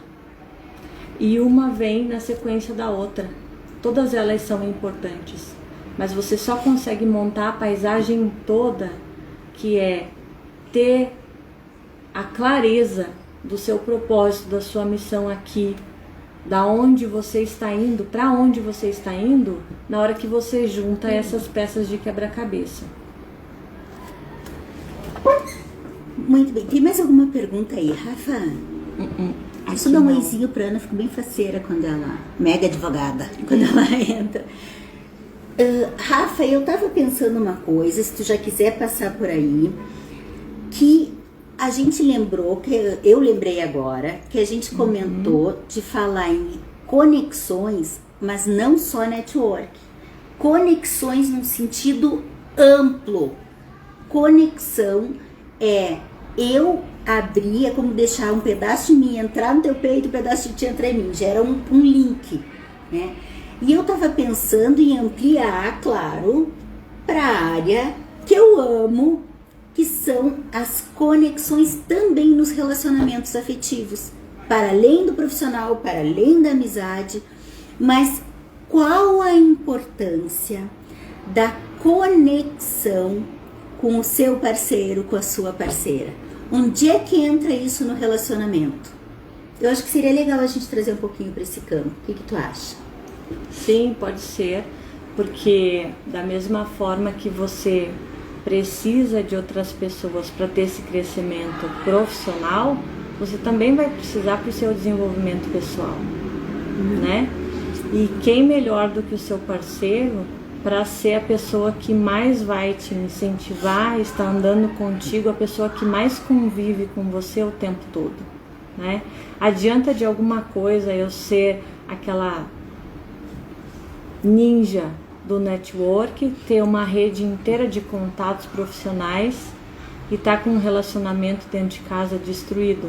E uma vem na sequência da outra. Todas elas são importantes, mas você só consegue montar a paisagem toda, que é ter a clareza do seu propósito, da sua missão aqui, da onde você está indo, para onde você está indo, na hora que você junta essas peças de quebra-cabeça. Muito bem. Tem mais alguma pergunta aí, Rafa? Deixa eu dar um oizinho pra Ana, fico bem faceira quando ela... Mega advogada, quando ela entra. Rafa, eu tava pensando uma coisa, se tu já quiser passar por aí, que a gente lembrou, que eu lembrei agora, que a gente comentou de falar em conexões, mas não só network. Conexões num sentido amplo. Conexão é eu abrir, é como deixar um pedaço de mim entrar no teu peito, um pedaço de ti entrar em mim, gera um link, né? E eu tava pensando em ampliar, claro, para a área que eu amo, que são as conexões também nos relacionamentos afetivos, para além do profissional, para além da amizade, mas qual a importância da conexão com o seu parceiro, com a sua parceira? Onde é que entra isso no relacionamento? Eu acho que seria legal a gente trazer um pouquinho para esse campo. O que tu acha? Sim, pode ser. Porque da mesma forma que você precisa de outras pessoas para ter esse crescimento profissional, você também vai precisar para o seu desenvolvimento pessoal, né? E quem melhor do que o seu parceiro para ser a pessoa que mais vai te incentivar, estar andando contigo, a pessoa que mais convive com você o tempo todo, né? Adianta de alguma coisa eu ser aquela ninja do network, ter uma rede inteira de contatos profissionais e estar com um relacionamento dentro de casa destruído?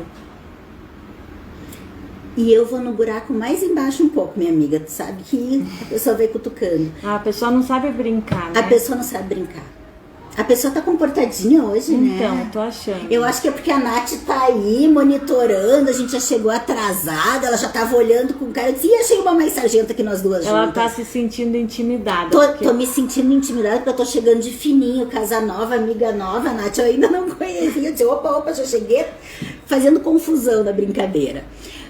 E eu vou no buraco mais embaixo um pouco, minha amiga. Tu sabe que a pessoa vem cutucando. A pessoa não sabe brincar, né? A pessoa não sabe brincar. A pessoa tá comportadinha hoje, né? Então, tô achando. Eu acho que é porque a Nath tá aí monitorando, a gente já chegou atrasada, ela já tava olhando com cara. Eu disse, achei uma mais sargenta que nós duas Ela juntas. tá se sentindo intimidada. Tô me sentindo intimidada porque eu tô chegando de fininho, casa nova, amiga nova, a Nath eu ainda não conhecia. Eu disse, opa, já cheguei fazendo confusão na brincadeira.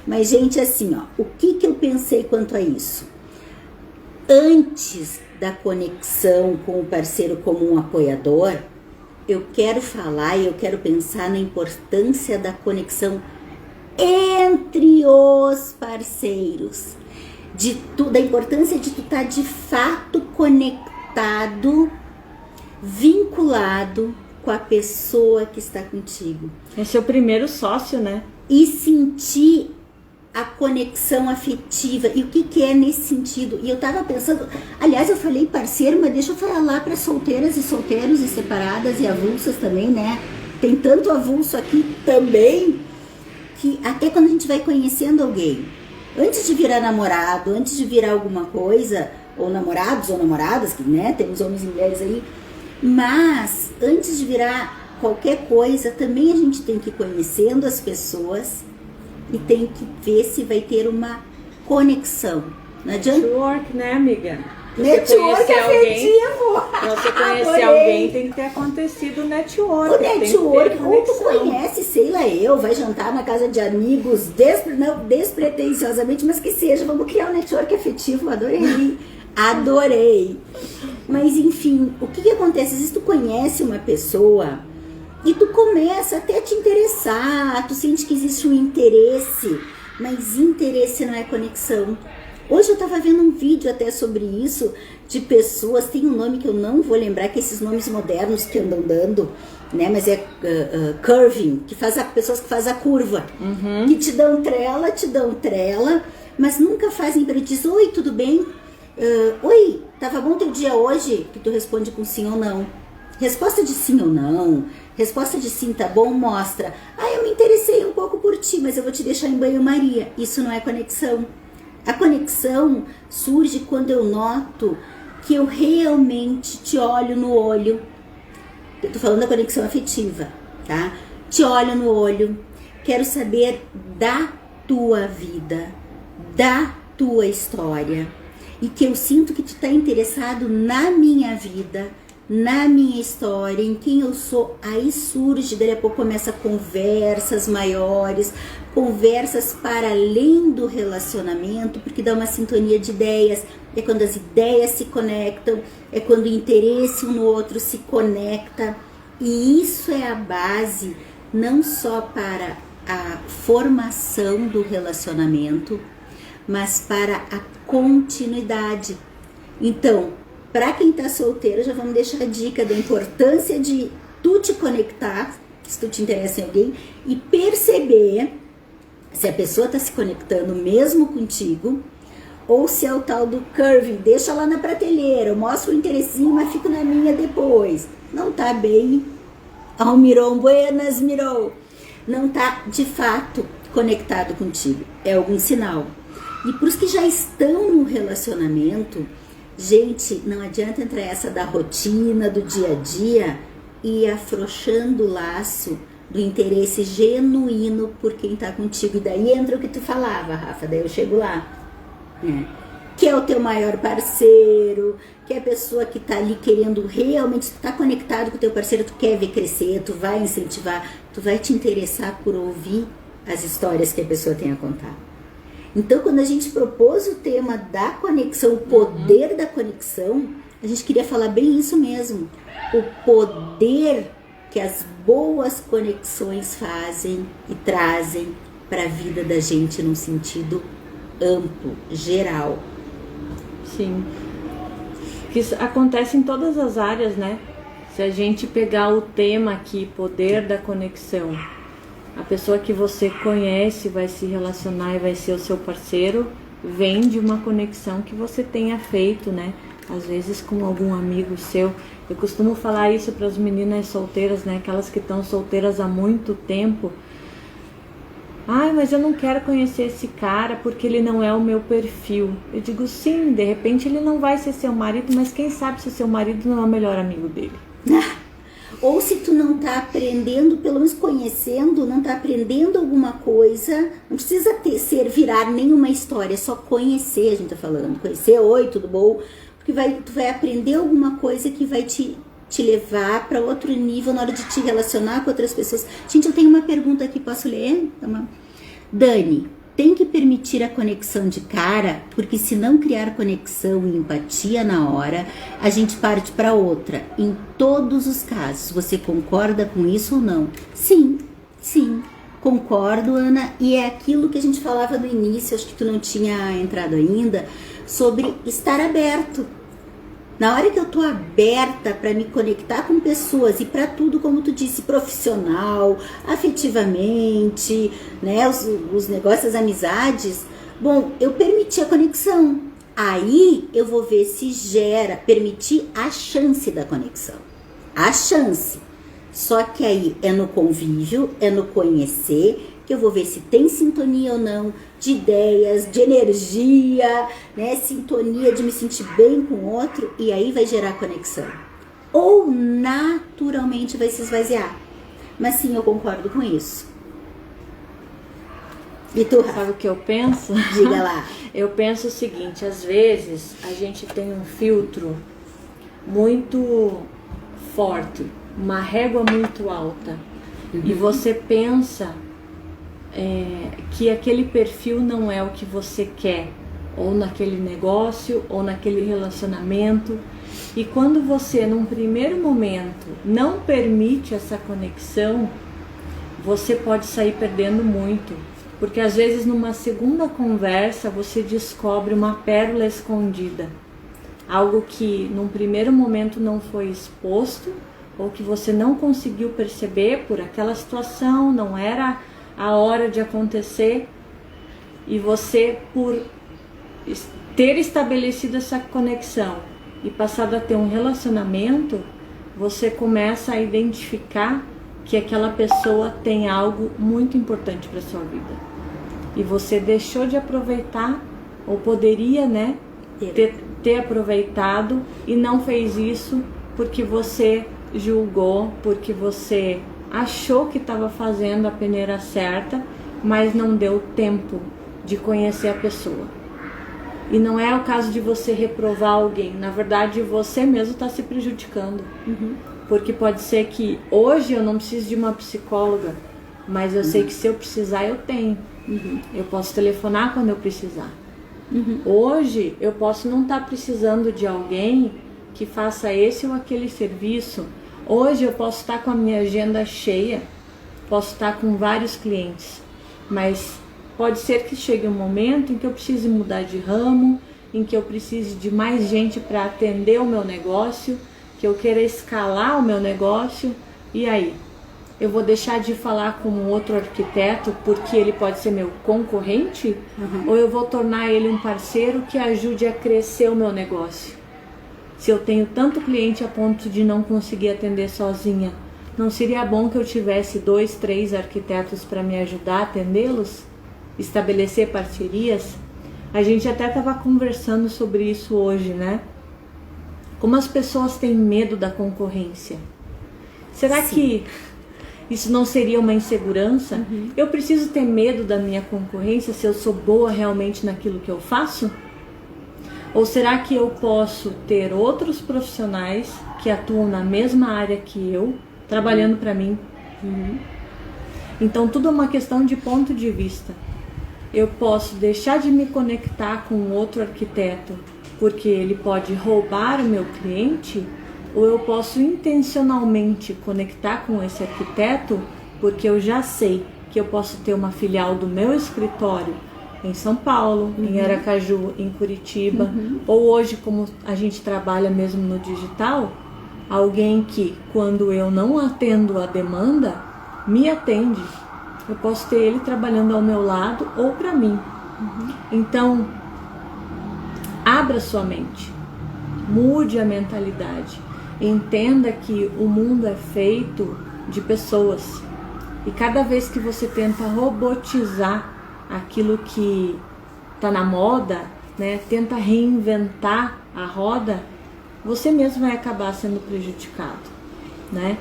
Mas, gente, assim, ó, o que eu pensei quanto a isso? Antes da conexão com o parceiro como um apoiador, eu quero falar e eu quero pensar na importância da conexão entre os parceiros, da importância de tu estar de fato conectado, vinculado com a pessoa que está contigo. É seu primeiro sócio, né? E sentir a conexão afetiva. E o que é nesse sentido? E eu tava pensando, aliás, eu falei parceiro, mas deixa eu falar para solteiras e solteiros e separadas e avulsas também, né? Tem tanto avulso aqui também, que até quando a gente vai conhecendo alguém, antes de virar namorado, antes de virar alguma coisa, ou namorados ou namoradas, que, né, temos homens e mulheres aí, mas antes de virar qualquer coisa, também a gente tem que ir conhecendo as pessoas e tem que ver se vai ter uma conexão. Não adianta? Network, né, amiga? Network afetivo! Pra você conhecer alguém, tem que ter acontecido o network. O network, ou tu conhece, sei lá, vai jantar na casa de amigos, não despretensiosamente, mas que seja, vamos criar um network afetivo, adorei. Mas enfim, o que acontece? Às vezes tu conhece uma pessoa e tu começa até a te interessar, tu sente que existe um interesse, mas interesse não é conexão. Hoje eu tava vendo um vídeo até sobre isso, de pessoas, tem um nome que eu não vou lembrar, que é esses nomes modernos que andam dando, né, mas é curving, que faz pessoas que fazem a curva, que te dão trela, mas nunca fazem para dizer, oi, tudo bem? Oi, tava bom teu dia hoje? Que tu responde com sim ou não. Resposta de sim ou não, resposta de sim, tá bom, mostra. Eu me interessei um pouco por ti, mas eu vou te deixar em banho-maria. Isso não é conexão. A conexão surge quando eu noto que eu realmente te olho no olho. Eu tô falando da conexão afetiva, tá? Te olho no olho, quero saber da tua vida, da tua história. E que eu sinto que tu tá interessado na minha vida, na minha história, em quem eu sou. Aí surge, daí a pouco começa conversas maiores, conversas para além do relacionamento, porque dá uma sintonia de ideias, é quando as ideias se conectam, é quando o interesse um no outro se conecta, e isso é a base não só para a formação do relacionamento, mas para a continuidade. Então, para quem tá solteiro, já vamos deixar a dica da importância de tu te conectar, se tu te interessa em alguém, e perceber se a pessoa tá se conectando mesmo contigo, ou se é o tal do curving, deixa lá na prateleira, eu mostro o interessinho, mas fico na minha depois. Não tá bem, almirou, buenas, mirou. Não tá, de fato, conectado contigo. É algum sinal. E pros que já estão no relacionamento, gente, não adianta entrar essa da rotina, do dia a dia, e ir afrouxando o laço do interesse genuíno por quem tá contigo. E daí entra o que tu falava, Rafa, daí eu chego lá. Que é o teu maior parceiro, que é a pessoa que tá ali querendo realmente, tu tá conectado com o teu parceiro, tu quer ver crescer, tu vai incentivar, tu vai te interessar por ouvir as histórias que a pessoa tem a contar. Então, quando a gente propôs o tema da conexão, o poder da conexão, a gente queria falar bem isso mesmo. O poder que as boas conexões fazem e trazem para a vida da gente num sentido amplo, geral. Sim. Que isso acontece em todas as áreas, né? Se a gente pegar o tema aqui, poder da conexão, a pessoa que você conhece vai se relacionar e vai ser o seu parceiro, vem de uma conexão que você tenha feito, né? Às vezes com algum amigo seu. Eu costumo falar isso para as meninas solteiras, né? Aquelas que estão solteiras há muito tempo. Ai, mas eu não quero conhecer esse cara porque ele não é o meu perfil. Eu digo, sim, de repente ele não vai ser seu marido, mas quem sabe se seu marido não é o melhor amigo dele. Ou se tu não tá aprendendo, pelo menos conhecendo, não tá aprendendo alguma coisa, não precisa virar nenhuma história, é só conhecer, a gente tá falando. Conhecer, oi, tudo bom? Porque tu vai aprender alguma coisa que vai te levar para outro nível na hora de te relacionar com outras pessoas. Gente, eu tenho uma pergunta aqui, posso ler? Dani, tem que permitir a conexão de cara, porque se não criar conexão e empatia na hora, a gente parte para outra. Em todos os casos, você concorda com isso ou não? Sim, sim, concordo, Ana. E é aquilo que a gente falava no início, acho que tu não tinha entrado ainda, sobre estar aberto. Na hora que eu tô aberta para me conectar com pessoas e para tudo, como tu disse, profissional, afetivamente, né, os negócios, as amizades, bom, eu permiti a conexão. Aí eu vou ver se gera, permitir a chance da conexão. A chance. Só que aí é no convívio, é no conhecer, que eu vou ver se tem sintonia ou não, de ideias, de energia, né? Sintonia de me sentir bem com o outro, e aí vai gerar conexão. Ou naturalmente vai se esvaziar. Mas sim, eu concordo com isso. E tu, Rafa? Sabe o que eu penso? Diga lá. Eu penso o seguinte, às vezes a gente tem um filtro muito forte, uma régua muito alta, e você pensa que aquele perfil não é o que você quer, ou naquele negócio, ou naquele relacionamento. E quando você, num primeiro momento, não permite essa conexão, você pode sair perdendo muito. Porque às vezes numa segunda conversa você descobre uma pérola escondida. Algo que num primeiro momento não foi exposto, ou que você não conseguiu perceber por aquela situação, não era a hora de acontecer, e você, por ter estabelecido essa conexão e passado a ter um relacionamento, você começa a identificar que aquela pessoa tem algo muito importante para sua vida, e você deixou de aproveitar, ou poderia, né, ter aproveitado, e não fez isso porque você julgou, porque você achou que estava fazendo a peneira certa, mas não deu tempo de conhecer a pessoa. E não é o caso de você reprovar alguém. Na verdade, você mesmo está se prejudicando. Porque pode ser que hoje eu não precise de uma psicóloga, mas eu sei que se eu precisar, eu tenho. Eu posso telefonar quando eu precisar. Hoje eu posso não estar precisando de alguém que faça esse ou aquele serviço. Hoje eu posso estar com a minha agenda cheia, posso estar com vários clientes, mas pode ser que chegue um momento em que eu precise mudar de ramo, em que eu precise de mais gente para atender o meu negócio, que eu queira escalar o meu negócio. E aí? Eu vou deixar de falar com um outro arquiteto porque ele pode ser meu concorrente? Ou eu vou tornar ele um parceiro que ajude a crescer o meu negócio? Se eu tenho tanto cliente a ponto de não conseguir atender sozinha, não seria bom que eu tivesse 2, 3 arquitetos para me ajudar a atendê-los? Estabelecer parcerias? A gente até estava conversando sobre isso hoje, né? Como as pessoas têm medo da concorrência. Será que isso não seria uma insegurança? Eu preciso ter medo da minha concorrência se eu sou boa realmente naquilo que eu faço? Ou será que eu posso ter outros profissionais que atuam na mesma área que eu, trabalhando para mim? Então tudo é uma questão de ponto de vista. eu posso deixar de me conectar com outro arquiteto porque ele pode roubar o meu cliente, ou eu posso intencionalmente conectar com esse arquiteto porque eu já sei que eu posso ter uma filial do meu escritório em São Paulo, em Aracaju, em Curitiba, ou hoje, como a gente trabalha mesmo no digital, alguém que, quando eu não atendo a demanda, me atende. Eu posso ter ele trabalhando ao meu lado ou para mim. Então, abra sua mente, mude a mentalidade, entenda que o mundo é feito de pessoas. E cada vez que você tenta robotizar aquilo que está na moda, né, tenta reinventar a roda, você mesmo vai acabar sendo prejudicado, né?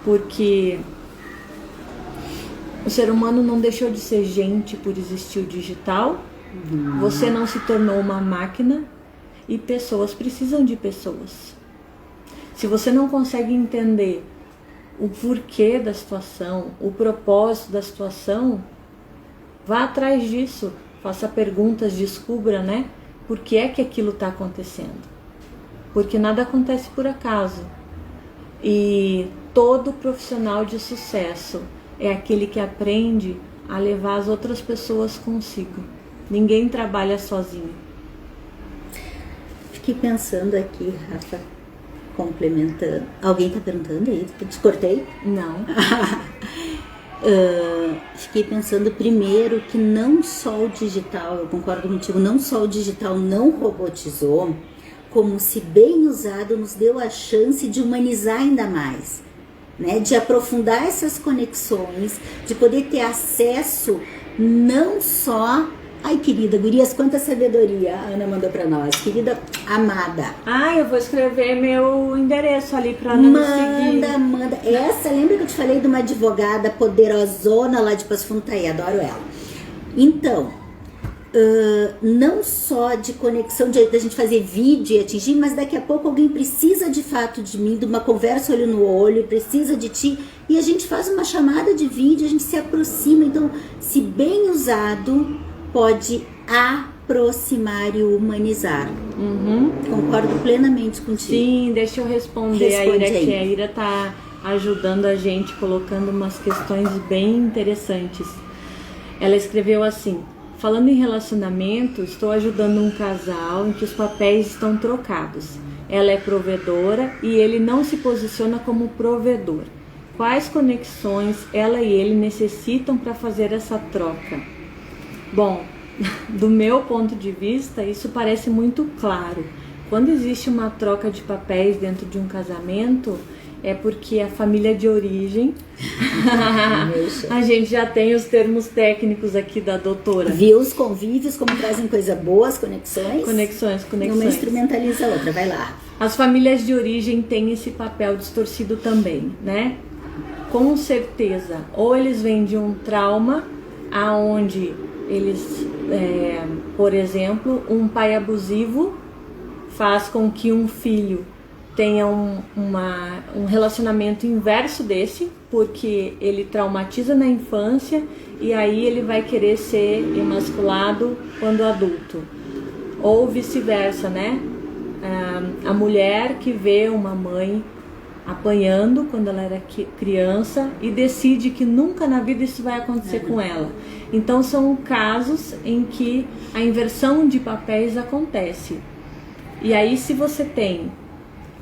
Porque o ser humano não deixou de ser gente por existir o digital, você não se tornou uma máquina e pessoas precisam de pessoas. Se você não consegue entender o porquê da situação, o propósito da situação, vá atrás disso, faça perguntas, descubra, né? Por que é que aquilo está acontecendo? Porque nada acontece por acaso. E todo profissional de sucesso é aquele que aprende a levar as outras pessoas consigo. Ninguém trabalha sozinho. Fiquei pensando aqui, Rafa, complementando. Alguém está perguntando aí? Te cortei? Não. Fiquei pensando primeiro que não só o digital, eu concordo contigo, não só o digital não robotizou, como se bem usado nos deu a chance de humanizar ainda mais, né? De aprofundar essas conexões, de poder ter acesso não só... Ai, querida, gurias, quanta sabedoria a Ana mandou pra nós. Querida amada. Eu vou escrever meu endereço ali pra Ana me seguir. Manda. Essa, lembra que eu te falei de uma advogada poderosona lá de Passo Fundo? Tá aí, adoro ela. Então, não só de conexão, da gente fazer vídeo e atingir, mas daqui a pouco alguém precisa de fato de mim, de uma conversa olho no olho, precisa de ti, e a gente faz uma chamada de vídeo, a gente se aproxima. Então, se bem usado, pode aproximar e humanizar. Concordo plenamente contigo. Sim, deixa eu responder a Ira, que a Ira tá ajudando a gente, colocando umas questões bem interessantes. Ela escreveu assim: falando em relacionamento, estou ajudando um casal em que os papéis estão trocados. Ela é provedora e ele não se posiciona como provedor. Quais conexões ela e ele necessitam para fazer essa troca? Bom, do meu ponto de vista, isso parece muito claro. Quando existe uma troca de papéis dentro de um casamento, é porque a família de origem... A gente já tem os termos técnicos aqui da doutora. Viu os convívios como trazem coisa boa, as conexões? Conexões. Uma instrumentaliza a outra, vai lá. As famílias de origem têm esse papel distorcido também, né? Com certeza, ou eles vêm de um trauma aonde eles, por exemplo, um pai abusivo faz com que um filho tenha um relacionamento inverso desse, porque ele traumatiza na infância e aí ele vai querer ser emasculado quando adulto. Ou vice-versa, né? A mulher que vê uma mãe apanhando quando ela era criança e decide que nunca na vida isso vai acontecer com ela. Então são casos em que a inversão de papéis acontece. E aí, se você tem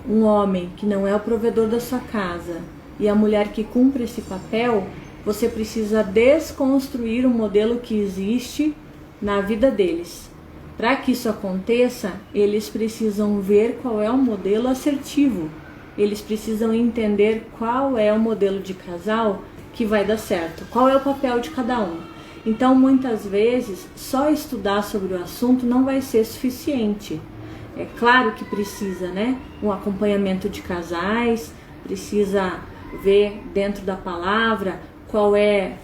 um homem que não é o provedor da sua casa e a mulher que cumpre esse papel, você precisa desconstruir o modelo que existe na vida deles. Para que isso aconteça, eles precisam ver qual é o modelo assertivo. Eles precisam entender qual é o modelo de casal que vai dar certo, qual é o papel de cada um. Então, muitas vezes, só estudar sobre o assunto não vai ser suficiente. É claro que precisa, né? Um acompanhamento de casais, precisa ver dentro da palavra qual é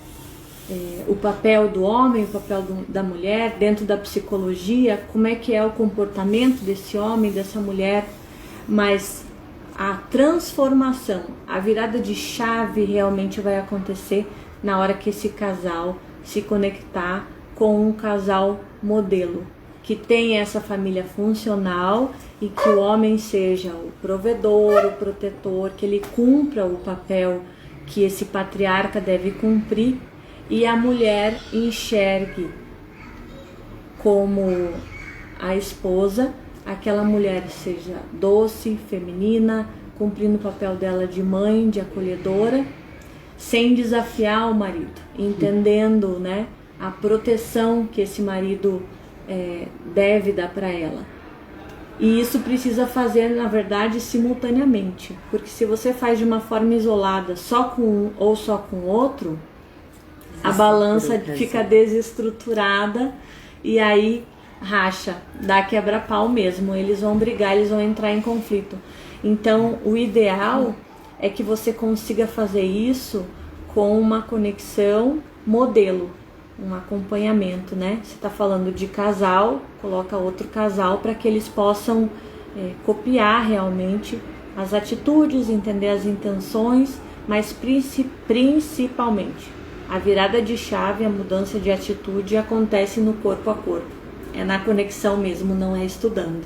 o papel do homem, o papel da mulher, dentro da psicologia, como é que é o comportamento desse homem, dessa mulher, mas a transformação, a virada de chave realmente vai acontecer na hora que esse casal se conectar com um casal modelo, que tenha essa família funcional e que o homem seja o provedor, o protetor, que ele cumpra o papel que esse patriarca deve cumprir e a mulher enxergue como a esposa, aquela mulher seja doce, feminina, cumprindo o papel dela de mãe, de acolhedora, sem desafiar o marido, entendendo, né, a proteção que esse marido deve dar para ela. E isso precisa fazer, na verdade, simultaneamente, porque se você faz de uma forma isolada, só com um ou só com o outro, a balança fica desestruturada e aí racha, dá quebra-pau mesmo, eles vão brigar, eles vão entrar em conflito. Então, o ideal é que você consiga fazer isso com uma conexão modelo, um acompanhamento, né? Você está falando de casal, coloca outro casal para que eles possam copiar realmente as atitudes, entender as intenções, mas principalmente a virada de chave, a mudança de atitude acontece no corpo a corpo. É na conexão mesmo, não é estudando.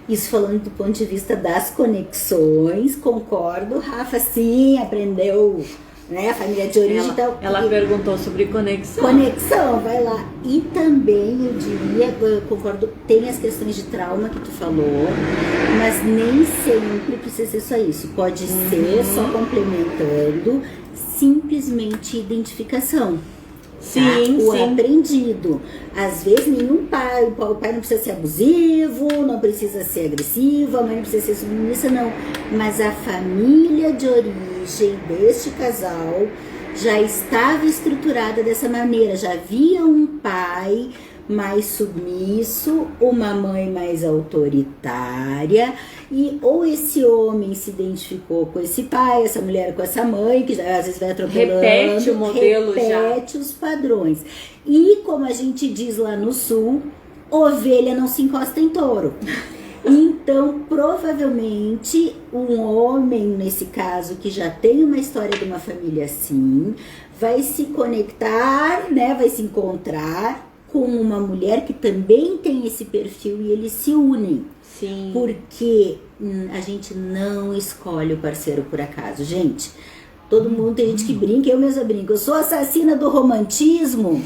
Isso falando do ponto de vista das conexões, concordo. Rafa, sim, aprendeu, né, a família de origem. Ela perguntou sobre conexão. Conexão, vai lá. E também, eu diria, eu concordo, tem as questões de trauma que tu falou, mas nem sempre precisa ser só isso. Pode ser, só complementando, simplesmente identificação. Sim, o sim. aprendido. Às vezes nenhum pai, o pai não precisa ser abusivo, não precisa ser agressivo, a mãe não precisa ser submissa, não. Mas a família de origem deste casal já estava estruturada dessa maneira. Já havia um pai mais submisso, uma mãe mais autoritária, e ou esse homem se identificou com esse pai, essa mulher com essa mãe, que às vezes vai atropelando, repete o modelo, repete os padrões. E como a gente diz lá no sul, ovelha não se encosta em touro. Então, provavelmente, um homem, nesse caso, que já tem uma história de uma família assim, vai se conectar, né, vai se encontrar com uma mulher que também tem esse perfil e eles se unem. Sim. Porque a gente não escolhe o parceiro por acaso. Gente, todo mundo, tem gente que brinca, eu mesma brinco. Eu sou assassina do romantismo.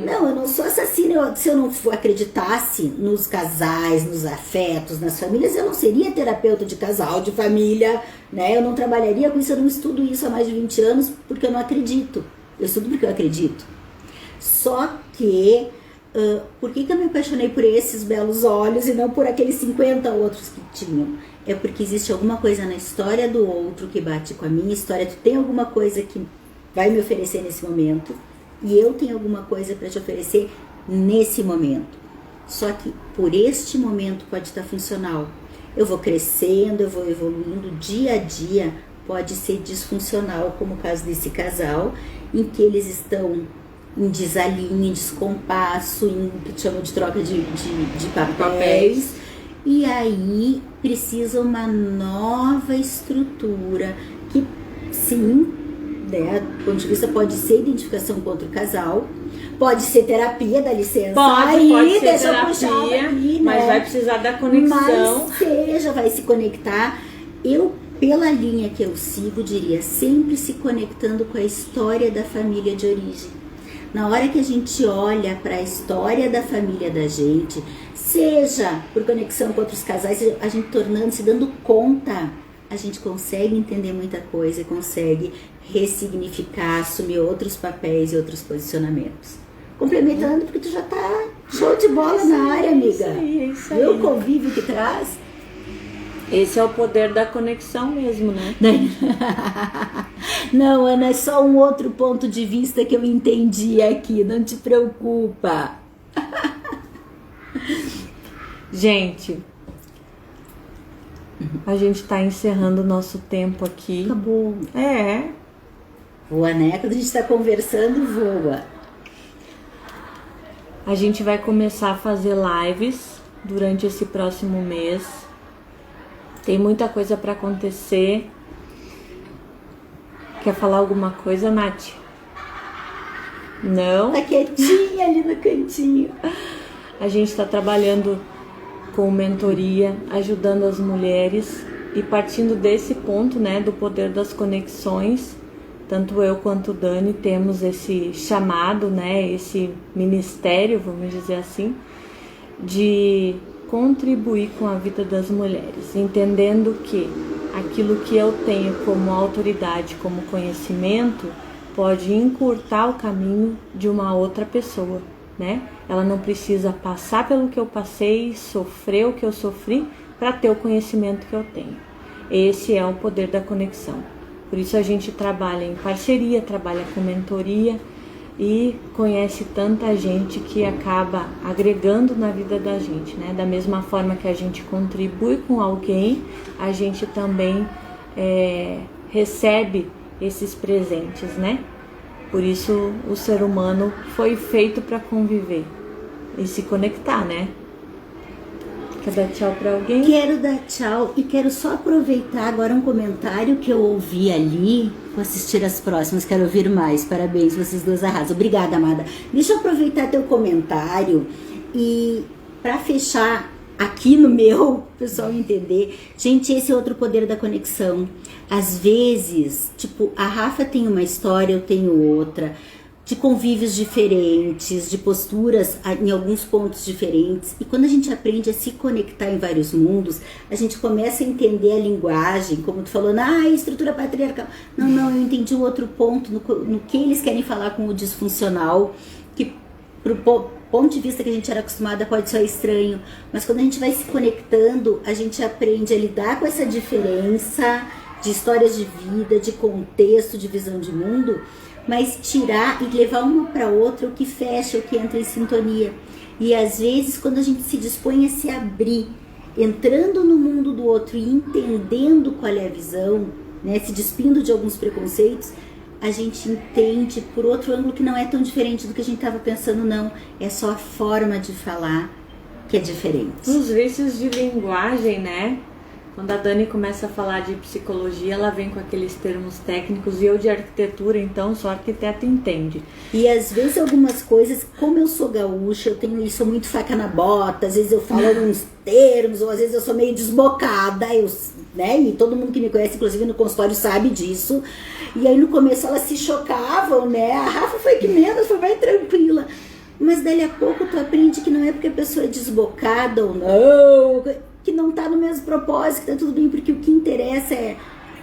Não, eu não sou assassina. Se eu não acreditasse nos casais, nos afetos, nas famílias, eu não seria terapeuta de casal, de família, né? Eu não trabalharia com isso, eu não estudo isso há mais de 20 anos porque eu não acredito. Eu estudo porque eu acredito. Só que por que eu me apaixonei por esses belos olhos e não por aqueles 50 outros que tinham? É porque existe alguma coisa na história do outro que bate com a minha história. Tu tem alguma coisa que vai me oferecer nesse momento e eu tenho alguma coisa para te oferecer nesse momento. Só que por este momento pode estar funcional. Eu vou crescendo, eu vou evoluindo dia a dia. Pode ser disfuncional, como o caso desse casal, em que eles estão em desalinho, em descompasso, em que te chamam de troca de papéis. E aí precisa uma nova estrutura que, sim, né, do ponto de vista pode ser identificação com outro casal, pode ser terapia, dá licença. Pode ser terapia, aqui, mas né? vai precisar da conexão. Mas vai se conectar. Eu, pela linha que eu sigo, diria, sempre se conectando com a história da família de origem. Na hora que a gente olha para a história da família da gente, seja por conexão com outros casais, a gente se dando conta, a gente consegue entender muita coisa e consegue ressignificar, assumir outros papéis e outros posicionamentos. Complementando, porque tu já tá show de bola na área, amiga. Isso aí. E o convívio que traz. Esse é o poder da conexão mesmo, né? Não, Ana, é só um outro ponto de vista que eu entendi aqui, não te preocupa. Gente, a gente tá encerrando o nosso tempo aqui. Acabou. Voa, né? Quando a gente tá conversando, voa. A gente vai começar a fazer lives durante esse próximo mês. Tem muita coisa para acontecer. Quer falar alguma coisa, Nath? Não. Tá quietinha ali no cantinho. A gente está trabalhando com mentoria, ajudando as mulheres e partindo desse ponto, né, do poder das conexões, tanto eu quanto o Dani temos esse chamado, né, esse ministério, vamos dizer assim, de contribuir com a vida das mulheres, entendendo que aquilo que eu tenho como autoridade, como conhecimento, pode encurtar o caminho de uma outra pessoa, né? Ela não precisa passar pelo que eu passei, sofrer o que eu sofri para ter o conhecimento que eu tenho. Esse é o poder da conexão. Por isso a gente trabalha em parceria, trabalha com mentoria e conhece tanta gente que acaba agregando na vida da gente, né? Da mesma forma que a gente contribui com alguém, a gente também recebe esses presentes, né? Por isso o ser humano foi feito para conviver e se conectar, né? Quer dar tchau para alguém? Quero dar tchau e quero só aproveitar agora um comentário que eu ouvi ali. Vou assistir as próximas, quero ouvir mais. Parabéns, vocês duas arrasam. Obrigada, amada. Deixa eu aproveitar teu comentário e para fechar aqui no meu, o pessoal entender. Gente, esse é outro poder da conexão. Às vezes, tipo, a Rafa tem uma história, eu tenho outra, de convívios diferentes, de posturas em alguns pontos diferentes. E quando a gente aprende a se conectar em vários mundos, a gente começa a entender a linguagem, como tu falou, estrutura patriarcal. Não, eu entendi o outro ponto, no que eles querem falar com o disfuncional, que pro ponto de vista que a gente era acostumada pode ser estranho, mas quando a gente vai se conectando, a gente aprende a lidar com essa diferença de histórias de vida, de contexto, de visão de mundo, mas tirar e levar uma para outra o que fecha, o que entra em sintonia. E às vezes, quando a gente se dispõe a se abrir, entrando no mundo do outro e entendendo qual é a visão, né, se despindo de alguns preconceitos, a gente entende por outro ângulo que não é tão diferente do que a gente estava pensando, não. É só a forma de falar que é diferente. Os vícios de linguagem, né? Quando a Dani começa a falar de psicologia, ela vem com aqueles termos técnicos, e eu de arquitetura, então só arquiteto entende. E às vezes algumas coisas, como eu sou gaúcha, eu tenho isso, sou muito faca na bota, às vezes eu falo alguns termos, ou às vezes eu sou meio desbocada, né? E todo mundo que me conhece, inclusive no consultório, sabe disso. E aí no começo elas se chocavam, né? A Rafa foi que menos, foi bem tranquila. Mas dali a pouco tu aprende que não é porque a pessoa é desbocada ou não, que não tá no mesmo propósito, que tá tudo bem, porque o que interessa é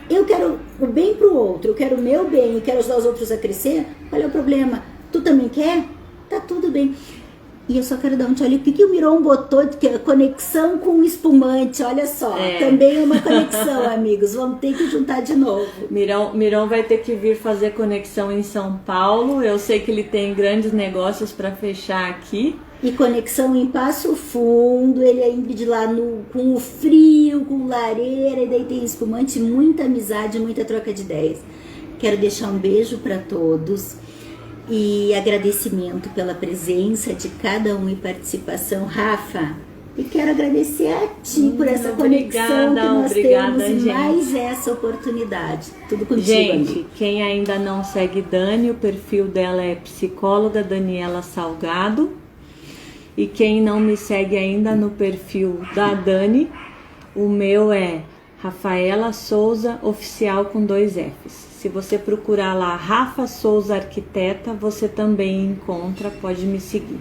eu quero o bem pro outro, eu quero o meu bem e quero ajudar os outros a crescer. Qual é o problema? Tu também quer? Tá tudo bem. E eu só quero dar um tchau ali. O que o Miron botou de que é conexão com espumante? Olha só, também é uma conexão, amigos. Vamos ter que juntar de novo. Miron vai ter que vir fazer conexão em São Paulo. Eu sei que ele tem grandes negócios para fechar aqui. E conexão em Passo Fundo, ele é Ingrid lá com o frio, com lareira, e daí tem espumante, muita amizade, muita troca de ideias. Quero deixar um beijo para todos e agradecimento pela presença de cada um e participação. Rafa, e quero agradecer a ti por essa conexão que nós temos e gente. Mais essa oportunidade. Tudo contigo, gente, amigo. Quem ainda não segue Dani, o perfil dela é psicóloga Daniela Salgado. E quem não me segue ainda no perfil da Dani, o meu é Rafaela Souza Oficial com 2 Fs. Se você procurar lá Rafa Souza Arquiteta, você também encontra, pode me seguir.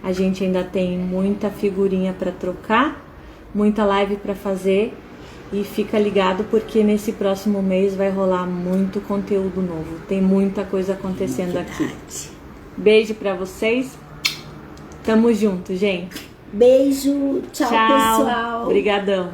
A gente ainda tem muita figurinha para trocar, muita live para fazer, e fica ligado porque nesse próximo mês vai rolar muito conteúdo novo. Tem muita coisa acontecendo aqui. Beijo para vocês. Tamo junto, gente. Beijo. Tchau, pessoal. Obrigadão.